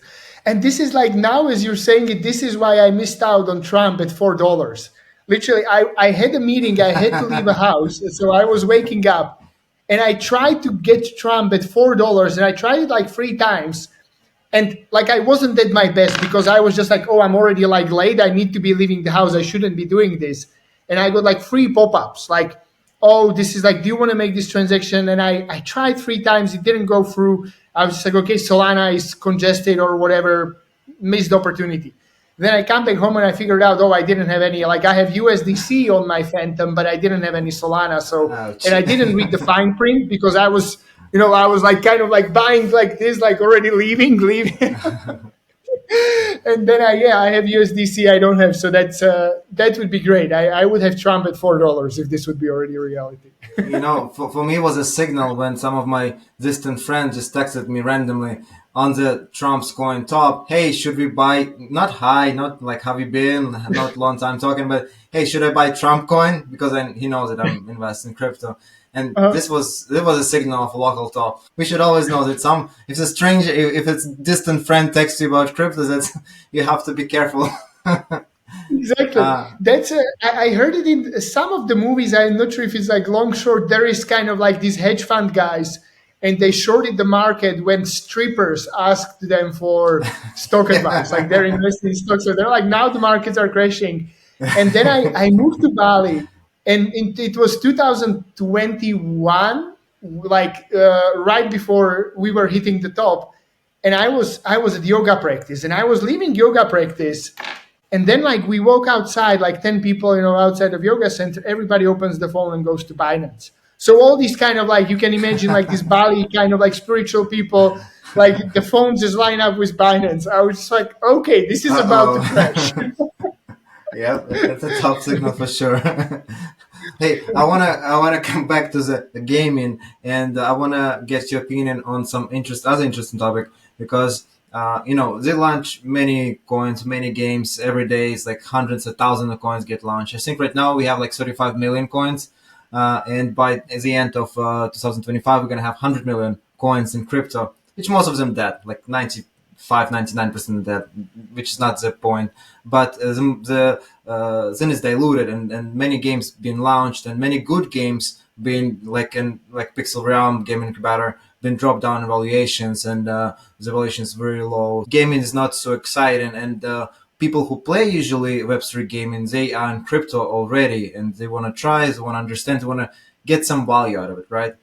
And this is like now, as you're saying it, this is why I missed out on Trump at $4. Literally, I had a meeting, I had to leave a house. So I was waking up and I tried to get Trump at $4 and I tried it like 3 times. And like I wasn't at my best because I was just like, oh, I'm already like late. I need to be leaving the house. I shouldn't be doing this. And I got like 3 pop-ups like, oh, this is like, do you want to make this transaction? And I tried 3 times. It didn't go through. I was just like, okay, Solana is congested or whatever, missed opportunity. Then I come back home and I figured out, oh, I didn't have any, like I have USDC on my Phantom, but I didn't have any Solana. So, and I didn't read the fine print because I was like kind of like buying like this, like already leaving. And then I have USDC, I don't have. So that would be great. I would have Trump at $4 if this would be already a reality. For me, it was a signal when some of my distant friends just texted me randomly on the Trump's coin top. Hey, should we buy, not high, not like have you been, not long time talking, but hey, should I buy Trump coin? Because he knows that I'm investing in crypto. And this was a signal of a local top. We should always know that if a stranger, if it's distant friend texts you about crypto, you have to be careful. Exactly. I heard it in some of the movies. I'm not sure if it's like long short. There is kind of like these hedge fund guys, and they shorted the market when strippers asked them for stock advice. Like they're investing in stocks, so they're like, now the markets are crashing. And then I moved to Bali, and it was 2021, like right before we were hitting the top. And I was at yoga practice, and I was leaving yoga practice. And then like we walk outside, like 10 people, outside of yoga center, everybody opens the phone and goes to Binance. So all these kind of like, you can imagine like this Bali kind of like spiritual people, like the phones just line up with Binance. I was just like, okay, this is about to crash. Yeah, that's a top signal for sure. Hey, I wanna come back to the gaming, and I wanna get your opinion on some other interesting topic, because they launch many coins, many games every day. It's like hundreds of thousands of coins get launched. I think right now we have like 35 million coins. and by the end of 2025, we're going to have 100 million coins in crypto, which most of them dead, like 95, 99% dead, which is not the point. But then it's diluted, and many games been launched, and many good games been like PixelRealm, Game Incubator, been dropped down in valuations, and the valuation is very low. Gaming is not so exciting, and people who play usually Web3 gaming, they are in crypto already, and they want to try, they want to understand, they want to get some value out of it, right?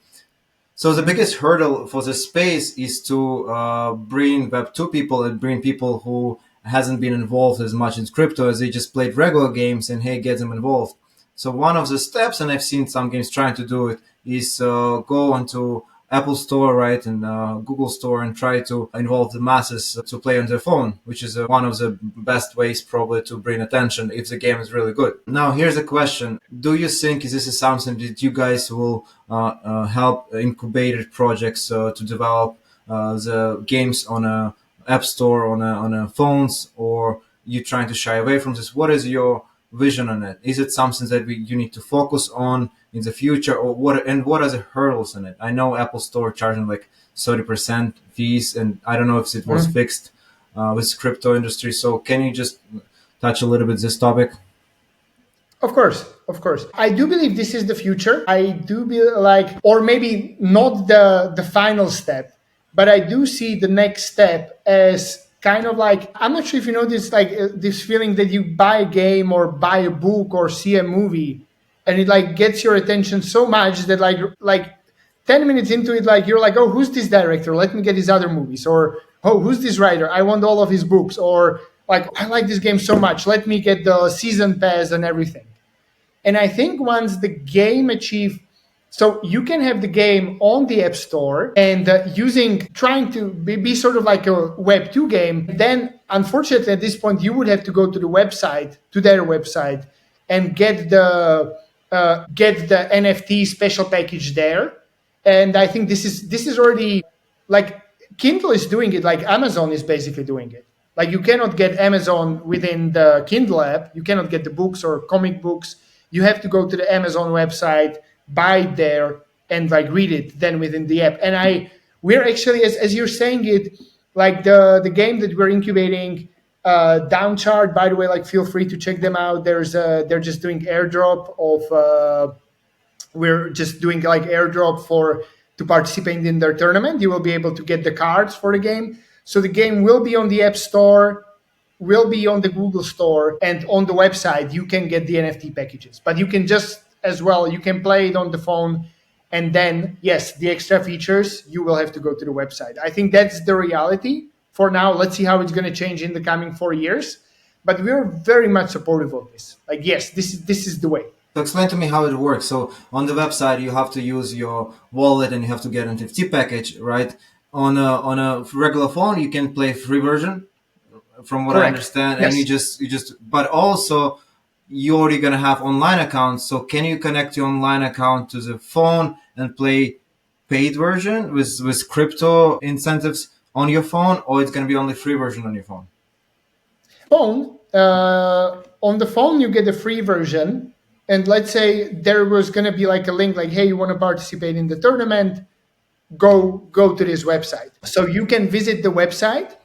So the biggest hurdle for the space is to bring Web2 people and bring people who hasn't been involved as much in crypto as they just played regular games, and hey, get them involved. So one of the steps, and I've seen some games trying to do it, is go onto Apple Store, right, and Google Store, and try to involve the masses to play on their phone, which is one of the best ways probably to bring attention if the game is really good. Now, here's a question. Do you think this is something that you guys will help incubated projects to develop the games on a app store, on a phones, or you trying to shy away from this? What is your vision on it? Is it something that you need to focus on in the future, or what? And what are the hurdles in it? I know Apple Store charging like 30% fees, and I don't know if it was fixed with crypto industry. So can you just touch a little bit this topic? Of course, of course. I do believe this is the future. I do be like, or maybe not the final step, but I do see the next step as kind of like, I'm not sure if you know this, like this feeling that you buy a game or buy a book or see a movie, and it like gets your attention so much that like 10 minutes into it, like you're like, oh, who's this director? Let me get his other movies. Or, oh, who's this writer? I want all of his books. Or like, I like this game so much. Let me get the season pass and everything. And I think once the game achieves, so you can have the game on the App Store and trying to be sort of like a Web2 game. Then, unfortunately, at this point, you would have to go to their website, and get the NFT special package there. And I think this is already like Kindle is doing it, like Amazon is basically doing it. Like you cannot get Amazon within the Kindle app. You cannot get the books or comic books. You have to go to the Amazon website, buy it there, and like read it then within the app. And we're actually, as you're saying it, like the game that we're incubating, Downchart, by the way, like feel free to check them out. They're just doing airdrop of we're just doing like airdrop to participate in their tournament. You will be able to get the cards for the game. So the game will be on the App Store, will be on the Google Store, and on the website you can get the NFT packages. But you can just as well, you can play it on the phone, and then yes, the extra features you will have to go to the website. I think that's the reality for now. Let's see how it's going to change in the coming 4 years. But we're very much supportive of this. Like yes, this is the way. So explain to me how it works. So on the website, you have to use your wallet and you have to get an NFT package, right? On a regular phone, you can play free version, from what I Correct. understand, Yes. and but also you already gonna have online accounts. So can you connect your online account to the phone and play paid version with crypto incentives on your phone, or it's gonna be only free version on your phone? On the phone you get a free version, and let's say there was going to be like a link like, hey, you want to participate in the tournament, go to this website. So you can visit the website,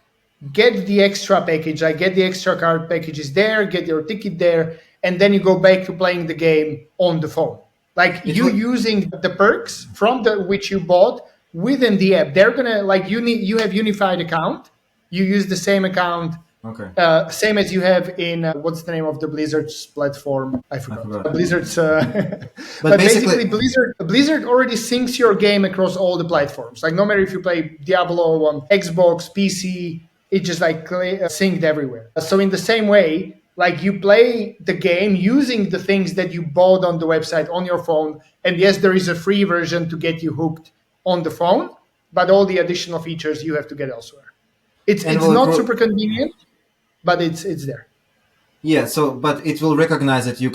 get the extra package, like get the extra card packages there, get your ticket there, and then you go back to playing the game on the phone, like using the perks from which you bought within the app. They're gonna like, you have unified account, you use the same account. Okay. Same as you have in what's the name of the Blizzard's platform? I forgot. Blizzard's. But basically, Blizzard already syncs your game across all the platforms. Like no matter if you play Diablo on Xbox, PC, it just like synced everywhere. So in the same way, like you play the game using the things that you bought on the website on your phone, and yes, there is a free version to get you hooked on the phone, but all the additional features you have to get elsewhere. It's not super convenient, but it's there. Yeah. So, but it will recognize that you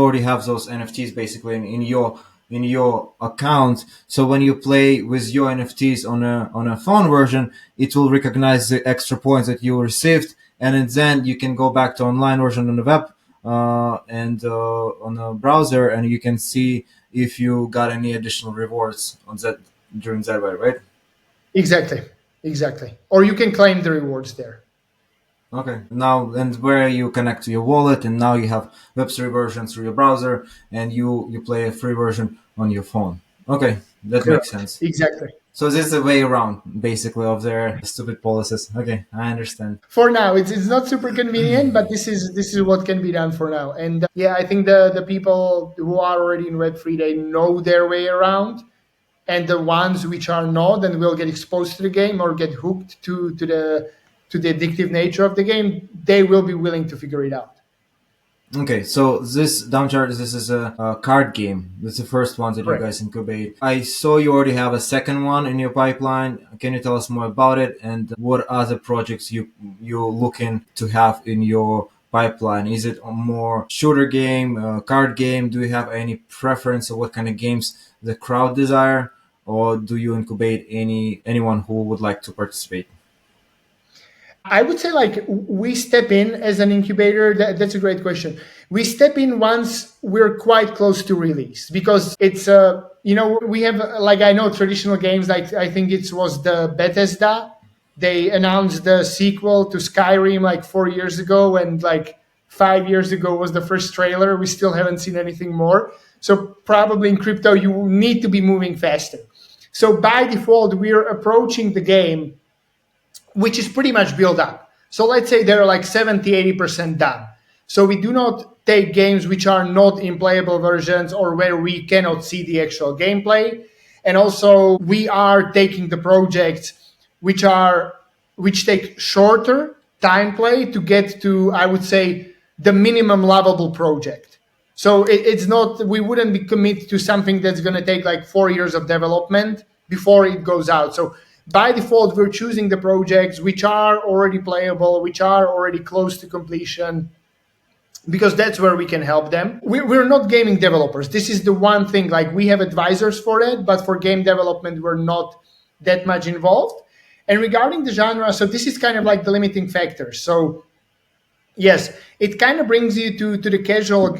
already have those NFTs basically in your account. So when you play with your NFTs on a phone version, it will recognize the extra points that you received, and then you can go back to online version on the web and on the browser, and you can see if you got any additional rewards on that during that way, right? Exactly, exactly. Or you can claim the rewards there. Okay. Now, and where you connect to your wallet, and now you have Web3 version through your browser, and you play a free version on your phone. Okay, that makes Correct. sense. Exactly. So this is a way around, basically, of their stupid policies. Okay, I understand. For now, it's not super convenient, but this is what can be done for now. And yeah, I think the people who are already in Web3, they know their way around, and the ones which are not and will get exposed to the game or get hooked to the addictive nature of the game, they will be willing to figure it out. Okay, so this Downcharge, this is a card game. This is the first one that you Correct. guys incubate. I saw you already have a second one in your pipeline. Can you tell us more about it and what other projects you're looking to have in your pipeline? Is it a more shooter game, card game? Do you have any preference of what kind of games the crowd desire, or do you incubate anyone who would like to participate? I would say like we step in as an incubator. That's a great question. We step in once we're quite close to release because it's we have like I know traditional games like I think it was the Bethesda. They announced the sequel to Skyrim like 4 years ago, and like 5 years ago was the first trailer. We still haven't seen anything more. So probably in crypto you need to be moving faster. So by default we're approaching the game which is pretty much built up. So let's say they're like 70, 80% done. So we do not take games which are not in playable versions or where we cannot see the actual gameplay. And also we are taking the projects which take shorter time play to get to, I would say, the minimum lovable project. So it's not, we wouldn't be committed to something that's going to take like 4 years of development before it goes out. So by default, we're choosing the projects which are already playable, which are already close to completion, because that's where we can help them. We're not gaming developers. This is the one thing, like we have advisors for it, but for game development, we're not that much involved. And regarding the genre, so this is kind of like the limiting factor. So yes, it kind of brings you to the casual.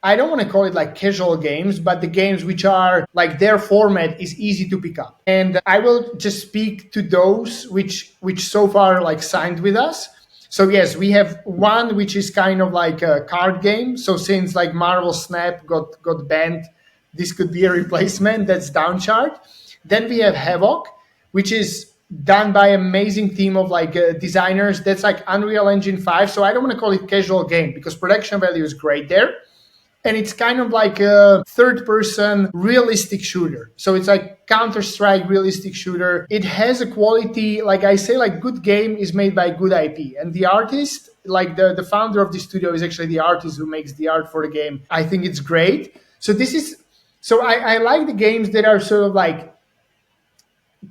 I don't want to call it like casual games, but the games which are like their format is easy to pick up. And I will just speak to those which so far like signed with us. So yes, we have one which is kind of like a card game. So since like Marvel Snap got banned, this could be a replacement. That's Downchart. Then we have Havoc, which is done by amazing team of like designers. That's like Unreal Engine 5. So I don't want to call it casual game because production value is great there. And it's kind of like a third person realistic shooter. So it's like Counter-Strike realistic shooter. It has a quality, like I say, like good game is made by good IP. And the artist, like the founder of the studio is actually the artist who makes the art for the game. I think it's great. So I like the games that are sort of like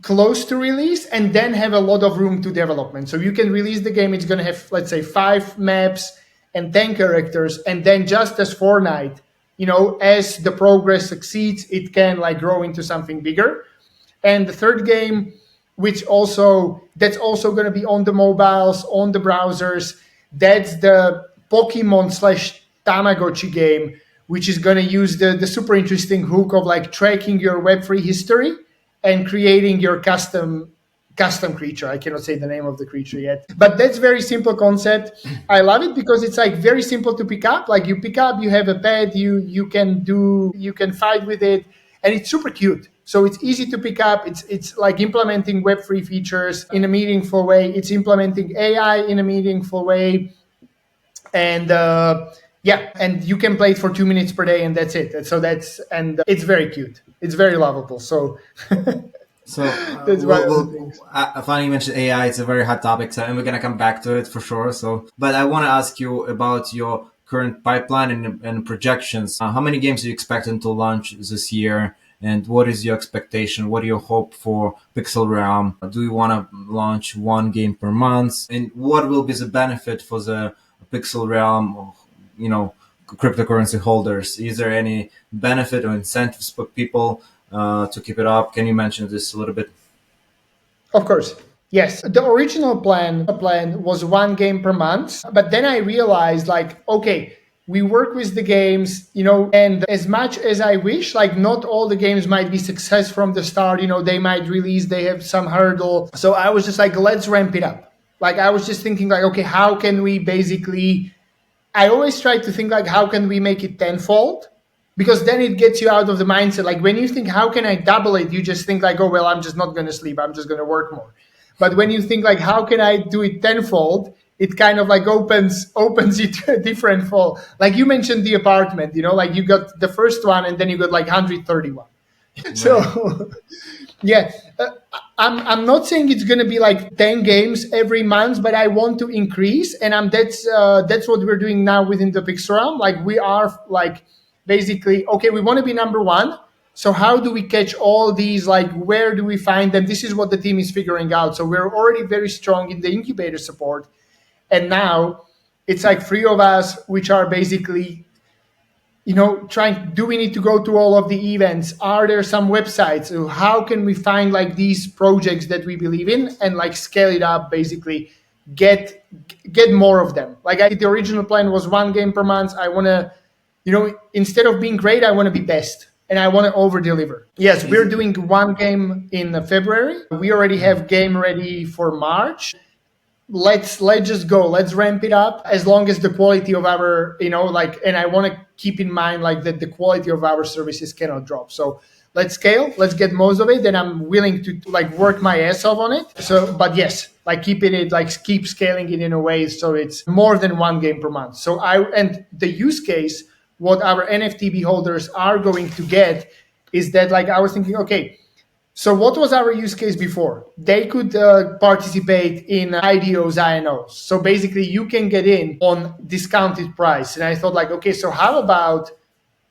close to release and then have a lot of room to development. So you can release the game, it's going to have, let's say, 5 maps and 10 characters, and then just as Fortnite, as the progress succeeds, it can like grow into something bigger. And the third game, that's also going to be on the mobiles, on the browsers, that's the Pokemon slash Tamagotchi game, which is going to use the super interesting hook of like tracking your Web3 history and creating your custom creature. I cannot say the name of the creature yet, but that's very simple concept. I love it because it's like very simple to pick up. Like you pick up, you have a pet, you can fight with it, and it's super cute. So it's easy to pick up. It's like implementing Web3 features in a meaningful way. It's implementing AI in a meaningful way, and yeah, and you can play it for 2 minutes per day, and that's it. And it's very cute. It's very lovable. So So, that's one of the things. funny you mentioned AI. It's a very hot topic, so, and we're gonna come back to it for sure. So, but I want to ask you about your current pipeline and projections. How many games are you expecting to launch this year? And what is your expectation? What do you hope for PixelRealm? Do you want to launch one game per month? And what will be the benefit for the PixelRealm, cryptocurrency holders? Is there any benefit or incentives for people to keep it up? Can you mention this a little bit? Of course. Yes. The original plan was one game per month, but then I realized like, okay, we work with the games, and as much as I wish, like not all the games might be success from the start, they might release, they have some hurdle. So I was just like, let's ramp it up. Like I was just thinking like, okay, how can we basically, I always try to think like, how can we make it tenfold? Because then it gets you out of the mindset. Like when you think, how can I double it? You just think like, oh, well, I'm just not going to sleep. I'm just going to work more. But when you think like, how can I do it tenfold? It kind of like opens it to a different fold. Like you mentioned the apartment, like you got the first one and then you got like 131. Right. So yeah, I'm not saying it's going to be like 10 games every month, but I want to increase, and that's what we're doing now within the PixelRealm. Like we are like basically, okay, we want to be number one. So how do we catch all these? Like where do we find them? This is what the team is figuring out. So we're already very strong in the incubator support, and now it's like three of us, which are basically trying, do we need to go to all of the events? Are there some websites? How can we find like these projects that we believe in and like scale it up, basically get more of them? Like the original plan was one game per month. I want to, instead of being great, I want to be best, and I want to over deliver. Yes, we're doing one game in February. We already have game ready for March. Let's just go, let's ramp it up, as long as the quality of our, and I want to keep in mind like that the quality of our services cannot drop. So let's scale, let's get most of it, then I'm willing to like work my ass off on it. So but yes, like keeping it, like keep scaling it in a way so it's more than one game per month. So and the use case, what our NFT beholders are going to get is that, like I was thinking, okay, so what was our use case before? They could participate in IDOs, INOs. So basically you can get in on discounted price. And I thought like, okay, so how about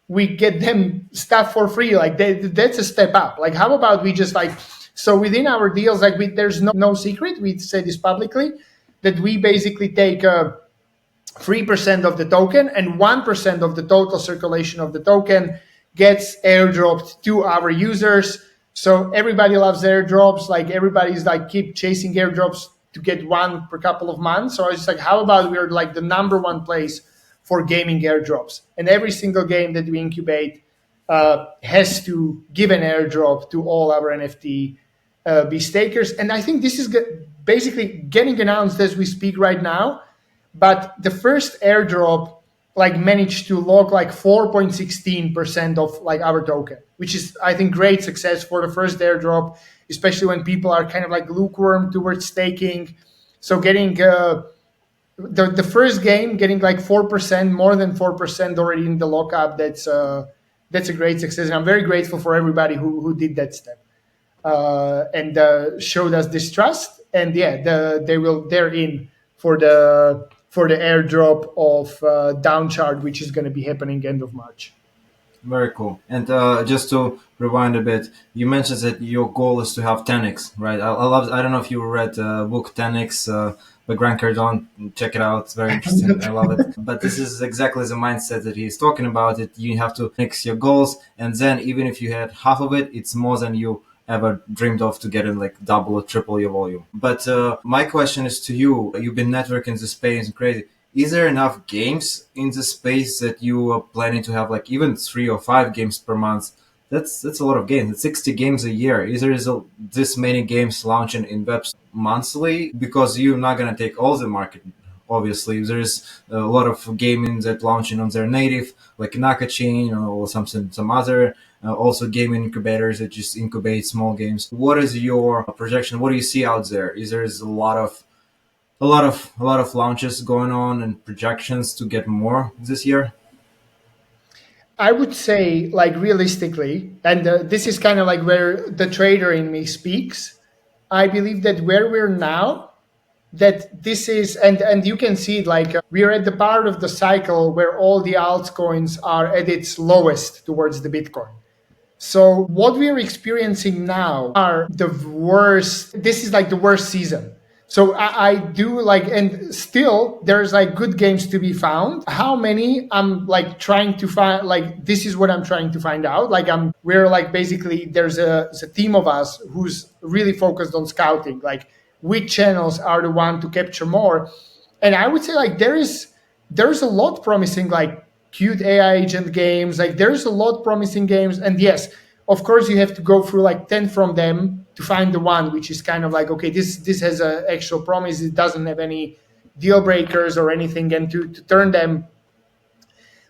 we get them stuff for free? Like that's a step up. Like how about we just like, so within our deals, like there's no secret. We say this publicly, that we basically take 3% of the token, and 1% of the total circulation of the token gets airdropped to our users. So everybody loves airdrops. Like everybody's like keep chasing airdrops to get one per couple of months. So I was just like, how about we're like the number one place for gaming airdrops, and every single game that we incubate has to give an airdrop to all our NFT B stakers. And I think this is basically getting announced as we speak right now. But the first airdrop like managed to log like 4.16% of like our token, which is, I think, great success for the first airdrop, especially when people are kind of like lukewarm towards staking. So getting the first game, getting like 4%, more than 4% already in the lockup, that's a great success. And I'm very grateful for everybody who did that step and showed us this trust. And yeah, they're in for the airdrop of Downchart, which is going to be happening end of March. Very cool. And just to rewind a bit, you mentioned that your goal is to have 10x, right? I love. I don't know if you read book 10x by Grant Cardone. Check it out. It's very interesting. I love it. But this is exactly the mindset that he's talking about. It you have to fix your goals, and then even if you had half of it, it's more than you ever dreamed of to get in like double or triple your volume. But my question is to you. You've been networking the space and crazy. Is there enough games in the space that you are planning to have like even 3 or 5 games per month? That's a lot of games. It's 60 games a year. Is there this many games launching in Web monthly? Because you're not going to take all the market. Obviously, there's a lot of gaming that launching on their native, like Omni-Chain or some other. Also, gaming incubators that just incubate small games. What is your projection? What do you see out there? Is there a lot of launches going on and projections to get more this year? I would say, like realistically, and this is kind of like where the trader in me speaks. I believe that where we're now, that this is, and you can see it, like we're at the part of the cycle where all the altcoins are at its lowest towards the Bitcoin. So what we're experiencing now are the worst. This is like the worst season. So I do like, and still there's like good games to be found. How many? I'm like trying to find, like, this is what I'm trying to find out. Like we're like, basically there's a team of us who's really focused on scouting, like which channels are the one to capture more. And I would say like there's a lot promising, like cute AI agent games. Like there's a lot promising games, and yes, of course you have to go through like 10 from them to find the one which is kind of like, okay, this has a actual promise. It doesn't have any deal breakers or anything, and to turn them.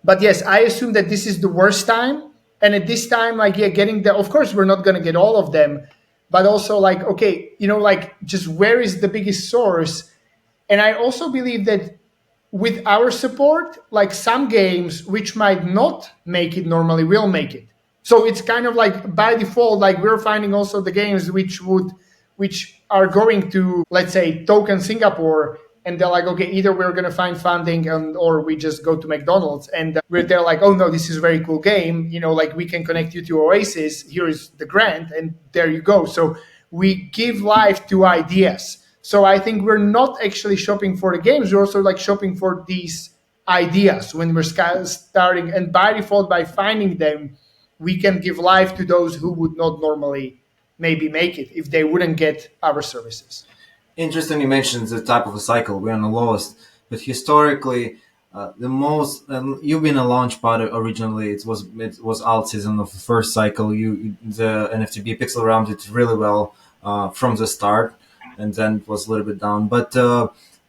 But yes, I assume that this is the worst time. And at this time, like, yeah, getting the, of course, we're not going to get all of them, but also like, okay, like just where is the biggest source? And I also believe that with our support, like some games which might not make it normally will make it. So it's kind of like by default, like we're finding also the games which are going to, let's say, Token Singapore, and they're like, okay, either we're going to find funding or we just go to McDonald's, and we're there like, oh no, this is a very cool game, like we can connect you to Oasis, here is the grant, and there you go. So we give life to ideas. So I think we're not actually shopping for the games, we're also like shopping for these ideas when we're starting, and by default, by finding them, we can give life to those who would not normally maybe make it if they wouldn't get our services. Interesting you mentioned the type of a cycle. We're on the lowest, but historically, the most you've been a launch pad originally. It was alt season of the first cycle. The NFTB PixelRealm did really well from the start, and then it was a little bit down. But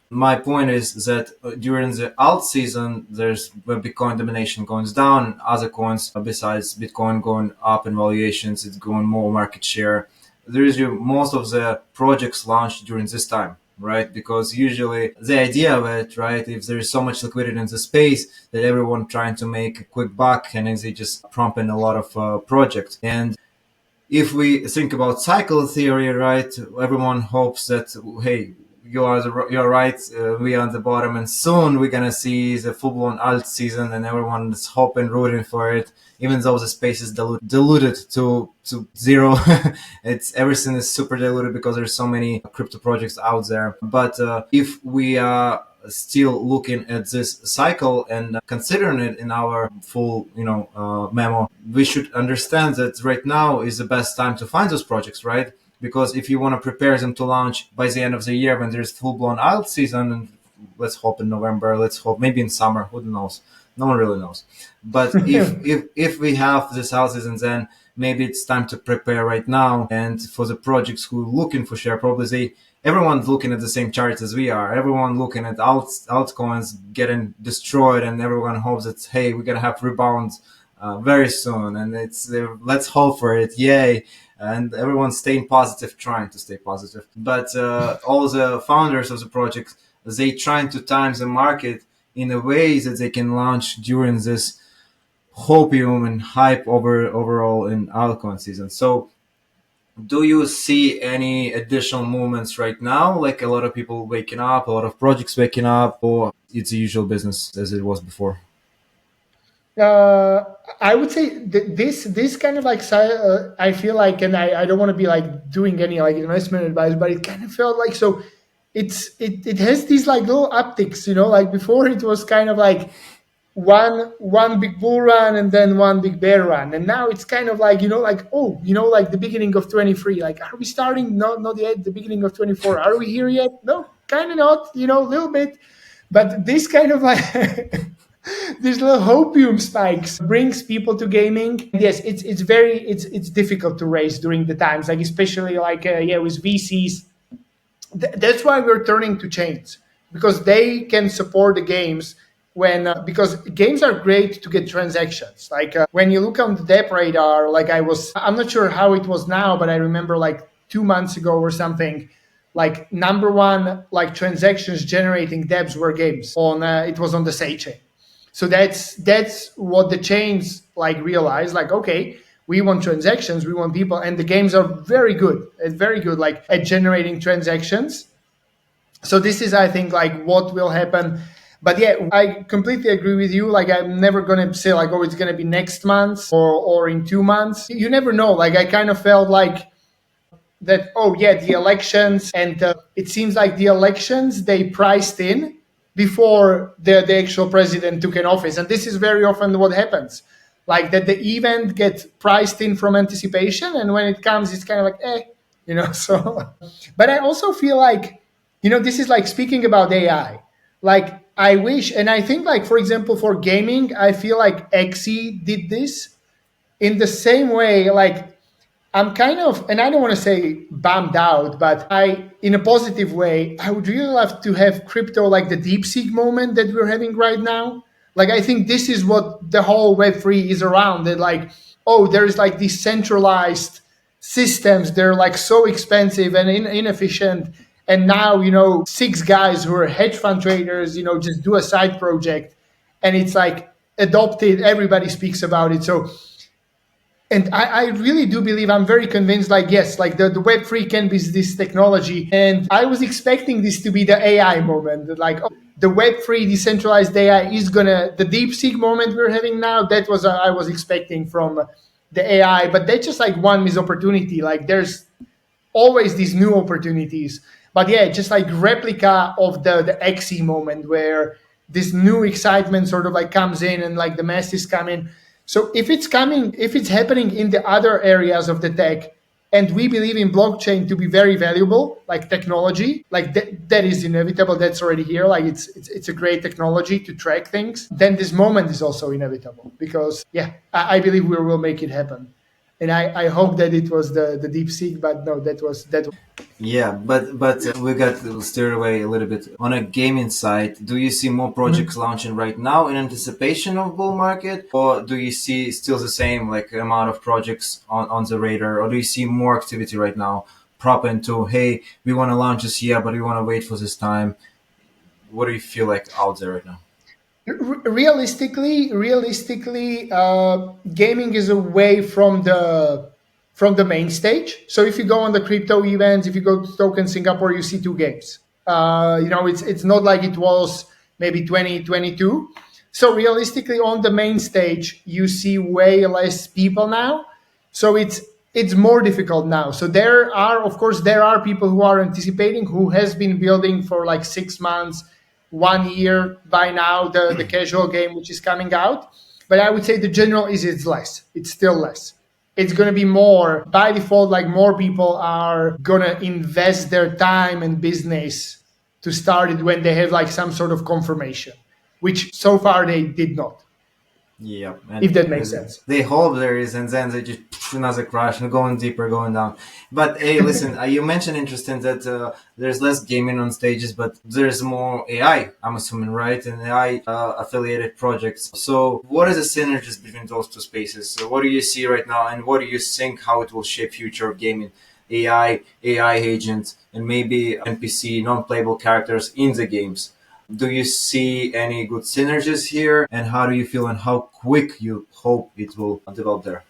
my point is that during the alt season, there's when Bitcoin domination goes down, and other coins besides Bitcoin going up in valuations, it's going more market share. There is most of the projects launched during this time, right? Because usually the idea of it, right, if there is so much liquidity in the space that everyone trying to make a quick buck, and then they just prompt in a lot of projects. And if we think about cycle theory, right, everyone hopes that, hey, you're right, we are on the bottom, and soon we're gonna see the full-blown alt season, and everyone's hoping, rooting for it, even though the space is diluted to zero. It's everything is super diluted because there's so many crypto projects out there. But if we are still looking at this cycle and considering it in our full memo, we should understand that right now is the best time to find those projects, right? Because if you want to prepare them to launch by the end of the year when there's full-blown alt season, and let's hope in November, let's hope maybe in summer, who knows, no one really knows. But if we have this alt season, then maybe it's time to prepare right now. And for the projects who are looking for share, probably everyone's looking at the same charts as we are. Everyone looking at altcoins getting destroyed, and everyone hopes that, hey, we're gonna have rebounds very soon, and it's let's hope for it, yay! And everyone's staying positive, trying to stay positive. But all the founders of the project, they trying to time the market in a way that they can launch during this hopium and hype overall in altcoin season. So do you see any additional movements right now? Like a lot of people waking up, a lot of projects waking up, or it's the usual business as it was before? uh, I would say this kind of like I feel like, and I don't want to be like doing any like investment advice, but it kind of felt like, so it has these like little upticks, like before it was kind of like one big bull run and then one big bear run, and now it's kind of like, like, oh, like the beginning of 23, like, are we starting? Not yet. The beginning of 24, are we here yet? No, kind of not, a little bit. But this kind of like these little hopium spikes brings people to gaming. Yes, it's difficult to raise during the times, like especially like with VCs. That's why we're turning to chains, because they can support the games when because games are great to get transactions. Like when you look on the debt radar, like I'm not sure how it was now, but I remember like 2 months ago or something, like number one like transactions generating debts were games on it was on the Say chain. So that's what the chains like realize, like, okay, we want transactions, we want people, and the games are very good like at generating transactions. So this is, I think, like what will happen. But yeah, I completely agree with you. Like, I'm never gonna say like, oh, it's gonna be next month or in 2 months. You never know. Like, I kind of felt like that, oh yeah, the elections, and it seems like the elections they priced in before the actual president took an office, and this is very often what happens, like that the event gets priced in from anticipation, and when it comes it's kind of like so. But I also feel like, this is like speaking about AI, like I wish, and I think like for example for gaming, I feel like Xe did this in the same way. Like I'm kind of, and I don't want to say bummed out, but in a positive way, I would really love to have crypto like the DeepSeek moment that we're having right now. Like, I think this is what the whole Web3 is around. That like, oh, there's like these centralized systems. They're like so expensive and inefficient. And now, six guys who are hedge fund traders, just do a side project and it's like adopted. Everybody speaks about it. So and I really do believe, I'm very convinced, like, yes, like the Web3 can be this technology. And I was expecting this to be the AI moment. Like, oh, the Web3 decentralized AI is gonna, the DeepSeek moment we're having now, that was, I was expecting from the AI, but that's just like one missed opportunity. Like, there's always these new opportunities. But yeah, just like replica of the Xe moment where this new excitement sort of like comes in and like the masses come in. So if it's coming, if it's happening in the other areas of the tech, and we believe in blockchain to be very valuable, like technology, like that is inevitable. That's already here. Like it's a great technology to track things. Then this moment is also inevitable because yeah, I believe we will make it happen. And I hope that it was the DeepSeek, but no, that was that. Yeah, but we got steered away a little bit. On a gaming side, do you see more projects launching right now in anticipation of bull market, or do you see still the same like amount of projects on the radar, or do you see more activity right now prop into, hey, we want to launch this year, but we want to wait for this time? What do you feel like out there right now? Realistically, gaming is away from the main stage. So if you go on the crypto events, if you go to Token Singapore, you see two games. It's not like it was maybe 2022. So realistically, on the main stage, you see way less people now. So it's more difficult now. So there are, of course, there are people who are anticipating, who has been building for like 6 months, 1 year by now, the casual game which is coming out. But I would say the general is it's less. It's still less. It's going to be more by default, like more people are going to invest their time and business to start it when they have like some sort of confirmation, which so far they did not. Yeah, If and that makes sense. they hope there is, and then they just another crash and going deeper, going down. But hey, listen, you mentioned interesting that there's less gaming on stages, but there's more AI. I'm assuming, right? And AI affiliated projects. So, what is the synergies between those two spaces? So what do you see right now, and what do you think how it will shape future of gaming? AI agents, and maybe NPC, non-playable characters in the games. Do you see any good synergies here? And how do you feel and how quick you hope it will develop there?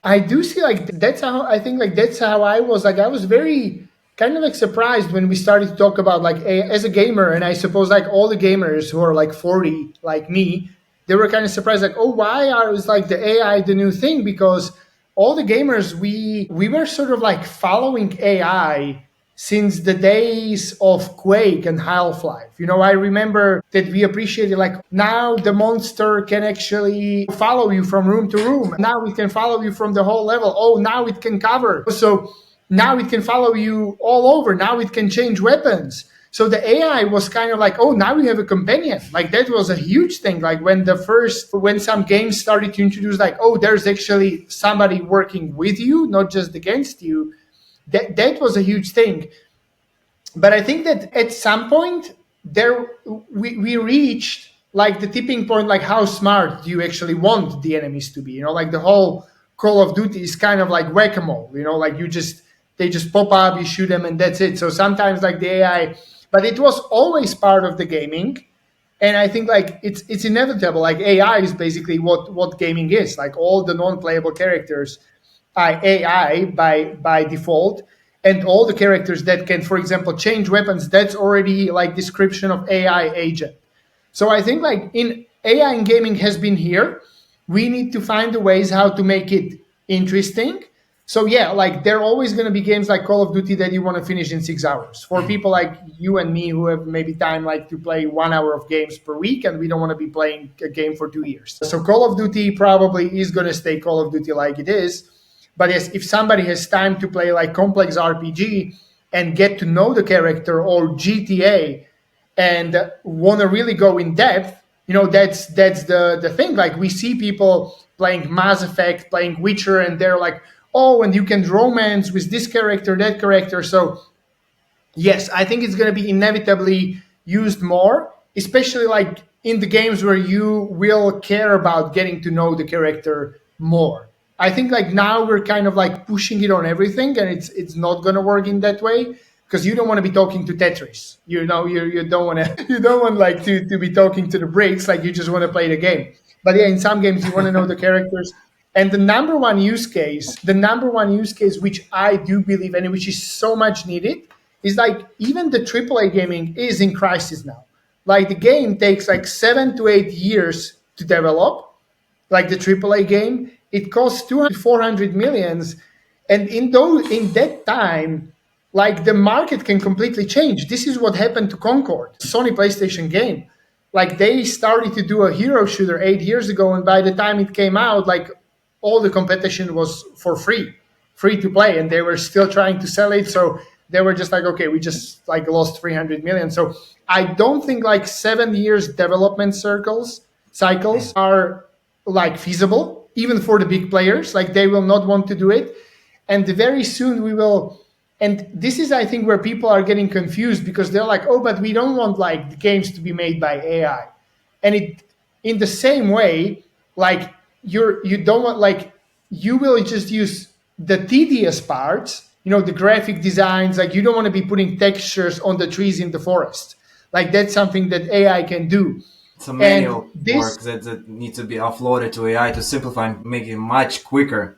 I do see like that's how I think like that's how I was like I was very kind of like surprised when we started to talk about like as a gamer, and I suppose like all the gamers who are like 40 like me, they were kind of surprised like, oh, why are is like the AI the new thing? Because all the gamers, we were sort of like following AI since the days of Quake and Half-Life. I remember that we appreciated like now the monster can actually follow you from room to room. Now it can follow you from the whole level. Oh, now it can cover. So now it can follow you all over. Now it can change weapons. So the AI was kind of like, oh, now we have a companion. Like that was a huge thing. Like when some games started to introduce like, oh, there's actually somebody working with you, not just against you. That was a huge thing. But I think that at some point there we reached like the tipping point, like how smart do you actually want the enemies to be? Like the whole Call of Duty is kind of like whack-a-mole, like they just pop up, you shoot them and that's it. So sometimes like the AI, but it was always part of the gaming. And I think like it's inevitable. Like AI is basically what gaming is. Like all the non-playable characters are AI by default, and all the characters that can, for example, change weapons. That's already like description of AI agent. So I think like in AI in gaming has been here. We need to find the ways how to make it interesting. So yeah, like there are always going to be games like Call of Duty that you want to finish in 6 hours. For people like you and me who have maybe time like to play 1 hour of games per week, and we don't want to be playing a game for 2 years. So Call of Duty probably is going to stay Call of Duty like it is. But yes, if somebody has time to play like complex RPG and get to know the character, or GTA, and want to really go in depth, that's the thing. Like we see people playing Mass Effect, playing Witcher, and they're like, oh, and you can romance with this character, that character. So yes, I think it's going to be inevitably used more, especially like in the games where you will care about getting to know the character more. I think like now we're kind of like pushing it on everything, and it's not going to work in that way because you don't want to be talking to Tetris. You don't want to you don't want like to be talking to the bricks. Like you just want to play the game. But yeah, in some games you want to know the characters. And the number one use case, which I do believe and which is so much needed, is like even the AAA gaming is in crisis now. Like the game takes like 7 to 8 years to develop. Like the AAA game, it costs 200 to 400 millions, and in that time, like the market can completely change. This is what happened to Concord, Sony PlayStation game. Like they started to do a hero shooter 8 years ago, and by the time it came out, like all the competition was for free to play, and they were still trying to sell it. So they were just like, okay, we just like lost 300 million. So I don't think like 7 years development cycles are like feasible even for the big players. Like they will not want to do it, and very soon we will. And this is, I think, where people are getting confused because they're like, oh, but we don't want like the games to be made by AI. And it, in the same way, like you don't want, like you will just use the tedious parts, the graphic designs. Like you don't want to be putting textures on the trees in the forest. Like that's something that AI can do. It's a And manual this work that needs to be offloaded to AI to simplify and make it much quicker.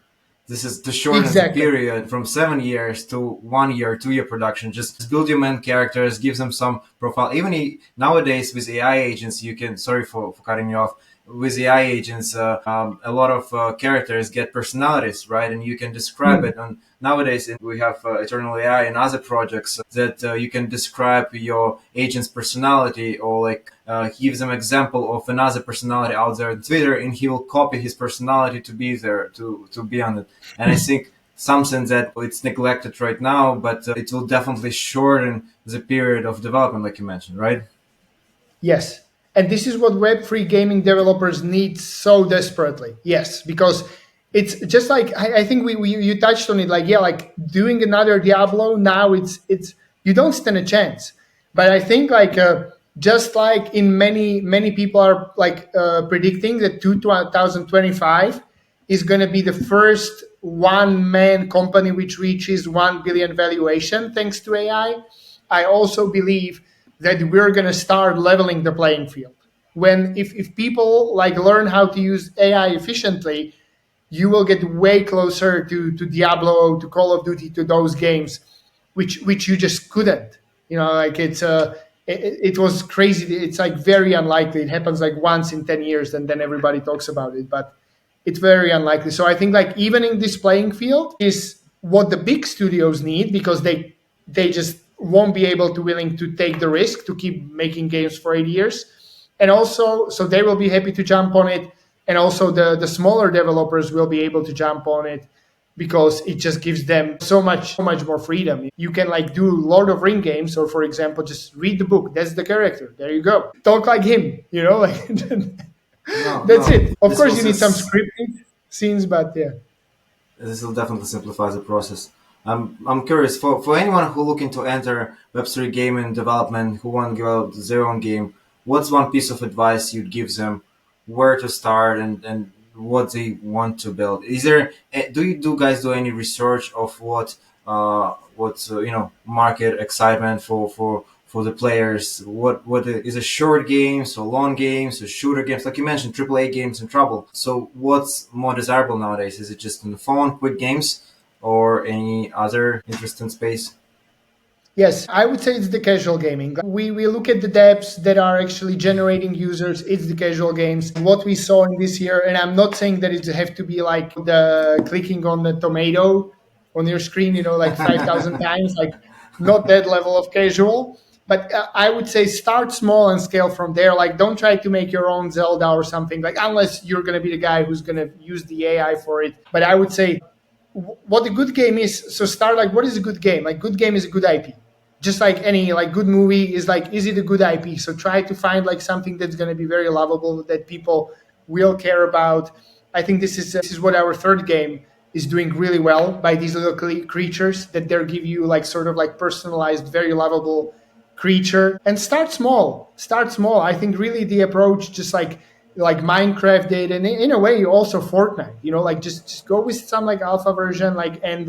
This is to shorten the exactly. period from 7 years to 1 year, 2 year production. Just build your main characters, give them some profile. Even nowadays with AI agents, you can. Sorry for cutting you off. With AI agents, a lot of characters get personalities, right? And you can describe Hmm. it. And nowadays we have Eternal AI and other projects that you can describe your agent's personality or like give them example of another personality out there on Twitter, and he will copy his personality to be there to be on it. And I think something that it's neglected right now, but it will definitely shorten the period of development, like you mentioned, right? Yes. And this is what Web3 gaming developers need so desperately. Yes, because it's just like I think we you touched on it. Like yeah, like doing another Diablo now, it's you don't stand a chance. But I think like just like in many people are like predicting that 2025 is going to be the first one man company which reaches 1 billion valuation thanks to AI. I also believe that we're going to start leveling the playing field. When if people like learn how to use AI efficiently, you will get way closer to Diablo, to Call of Duty, to those games, which you just couldn't. Like it was crazy. It's like very unlikely. It happens like once in 10 years, and then everybody talks about it. But it's very unlikely. So I think like even in this playing field is what the big studios need because they just won't be able to willing to take the risk to keep making games for 8 years. And also, so they will be happy to jump on it. And also the smaller developers will be able to jump on it because it just gives them so much more freedom. You can like do Lord of Ring games, or for example, just read the book. That's the character. There you go. Talk like him, like No, that's no. it. Of This course, was you need some just scripting scenes, but yeah. this will definitely simplify the process. I'm curious for anyone who looking to enter Web3 gaming development, who want to give out their own game. What's one piece of advice you'd give them, where to start and what they want to build? Is there do you do guys do any research of what's market excitement for the players? What is a short games or long games or shooter games? Like you mentioned, AAA games in trouble. So what's more desirable nowadays? Is it just on the phone, quick games, or any other interesting space? Yes, I would say it's the casual gaming. We look at the dApps that are actually generating users. It's the casual games. What we saw in this year, and I'm not saying that it have to be like the clicking on the tomato on your screen, like 5,000 times, like not that level of casual. But I would say start small and scale from there. Like don't try to make your own Zelda or something, like unless you're going to be the guy who's going to use the AI for it. But I would say what a good game is. So start like what is a good game? Like good game is a good IP. just like any like good movie is like, is it a good IP? So try to find like something that's going to be very lovable that people will care about. I think this is what our third game is doing really well by these little creatures that they give you like sort of like personalized, very lovable creature. And start small. I think really the approach, just like Minecraft did, and in a way also Fortnite, like just go with some like alpha version, like and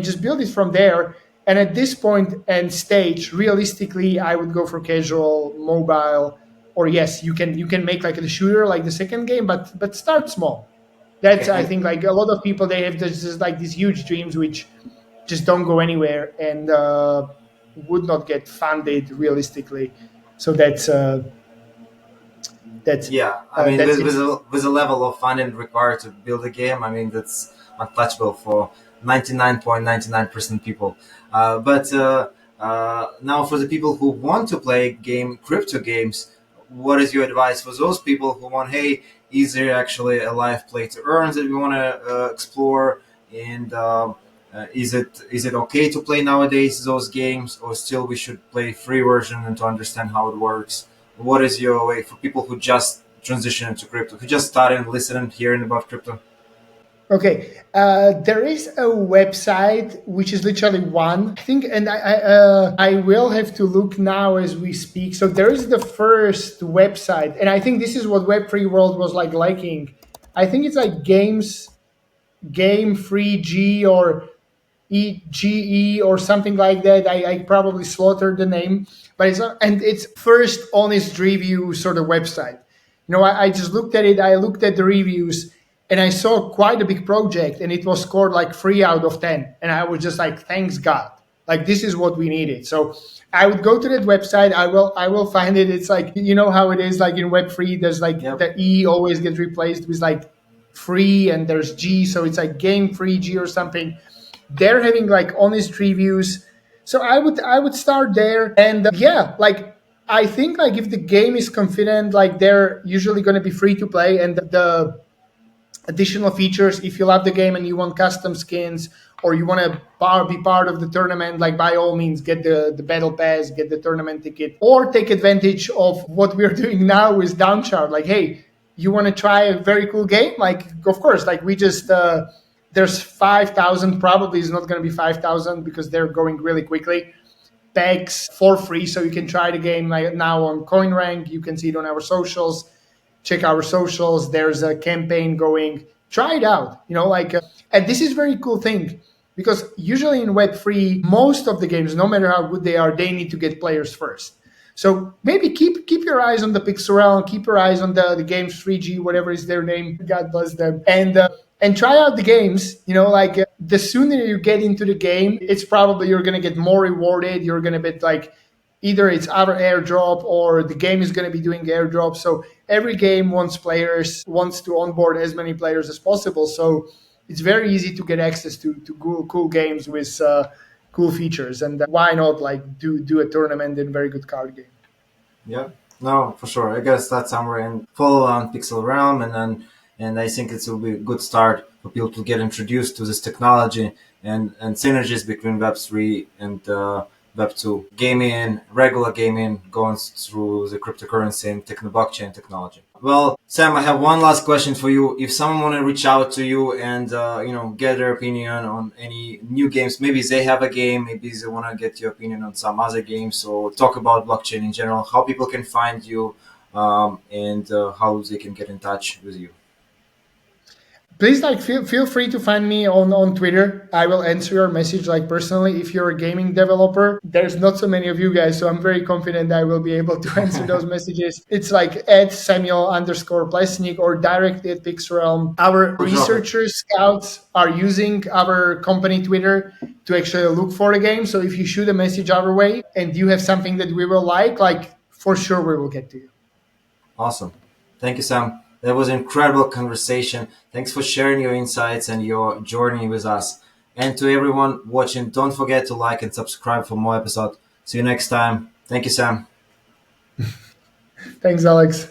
just build it from there. And at this point and stage, realistically, I would go for casual, mobile, or yes, you can make like a shooter like the second game, but start small. That's, Okay, I and think, like a lot of people, they have this just like these huge dreams which just don't go anywhere and would not get funded realistically. So that's yeah, I mean, that's with it. with a level of funding required to build a game, I mean that's untouchable for 99.99% people. But now, for the people who want to play game crypto games, what is your advice for those people who want? Hey, is there actually a live play to earn that we want to explore? And is it okay to play nowadays those games, or still we should play free version and to understand how it works? What is your way for people who just transition into crypto, who just started listening, hearing about crypto? Okay, there is a website which is literally one, I think, and I will have to look now as we speak. So there is the first website, and I think this is what Web3 world was like liking. I think it's like Game Free G or EGE or something like that. I probably slaughtered the name, but it's first honest review sort of website. I just looked at it. I looked at the reviews, and I saw quite a big project, and it was scored like 3 out of 10, and I was just like, thanks God, like this is what we needed. So I would go to that website. I will find it. It's like, how it is like in Web3. There's like Yep. the E always gets replaced with like free, and there's G, so it's like Game Free G or something. They're having like honest reviews, so I would start there. And yeah, like I think like if the game is confident, like they're usually going to be free to play, and the additional features, if you love the game and you want custom skins, or you want to be part of the tournament, like by all means get the battle pass, get the tournament ticket, or take advantage of what we're doing now with Downchart. Like, hey, you want to try a very cool game? Like, of course, like we just there's 5,000, probably is not going to be 5,000 because they're going really quickly, packs for free, so you can try the game like now on CoinRank. You can see it on our socials. Check our socials. There's a campaign going. Try it out. And this is very cool thing, because usually in Web3, most of the games, no matter how good they are, they need to get players first. So maybe keep your eyes on the PixelRealm, keep your eyes on the games 3G, whatever is their name. God bless them. And try out the games. The sooner you get into the game, it's probably you're gonna get more rewarded. You're gonna get like either it's our airdrop or the game is gonna be doing airdrop. So every game wants to onboard as many players as possible. So it's very easy to get access to cool games with cool features. And why not like do a tournament and very good card game? Yeah, no, for sure. I guess that's somewhere and follow on Pixel Realm, and I think it will be a good start for people to get introduced to this technology and synergies between Web3 and Web2 gaming, regular gaming, going through the cryptocurrency and blockchain technology. Well, Sam, I have one last question for you. If someone want to reach out to you and get their opinion on any new games, maybe they have a game, maybe they want to get your opinion on some other games, or talk about blockchain in general, how people can find you, and how they can get in touch with you. Please like feel free to find me on Twitter. I will answer your message like personally. If you're a gaming developer, there's not so many of you guys, so I'm very confident I will be able to answer those messages. It's like at Samuel_Plesnik or directly at PixelRealm. Our We'll drop it. researchers, scouts are using our company Twitter to actually look for the game. So if you shoot a message our way and you have something that we will like for sure we will get to you. Awesome. Thank you, Sam. That was an incredible conversation. Thanks for sharing your insights and your journey with us. And to everyone watching, don't forget to like and subscribe for more episodes. See you next time. Thank you, Sam. Thanks, Alex.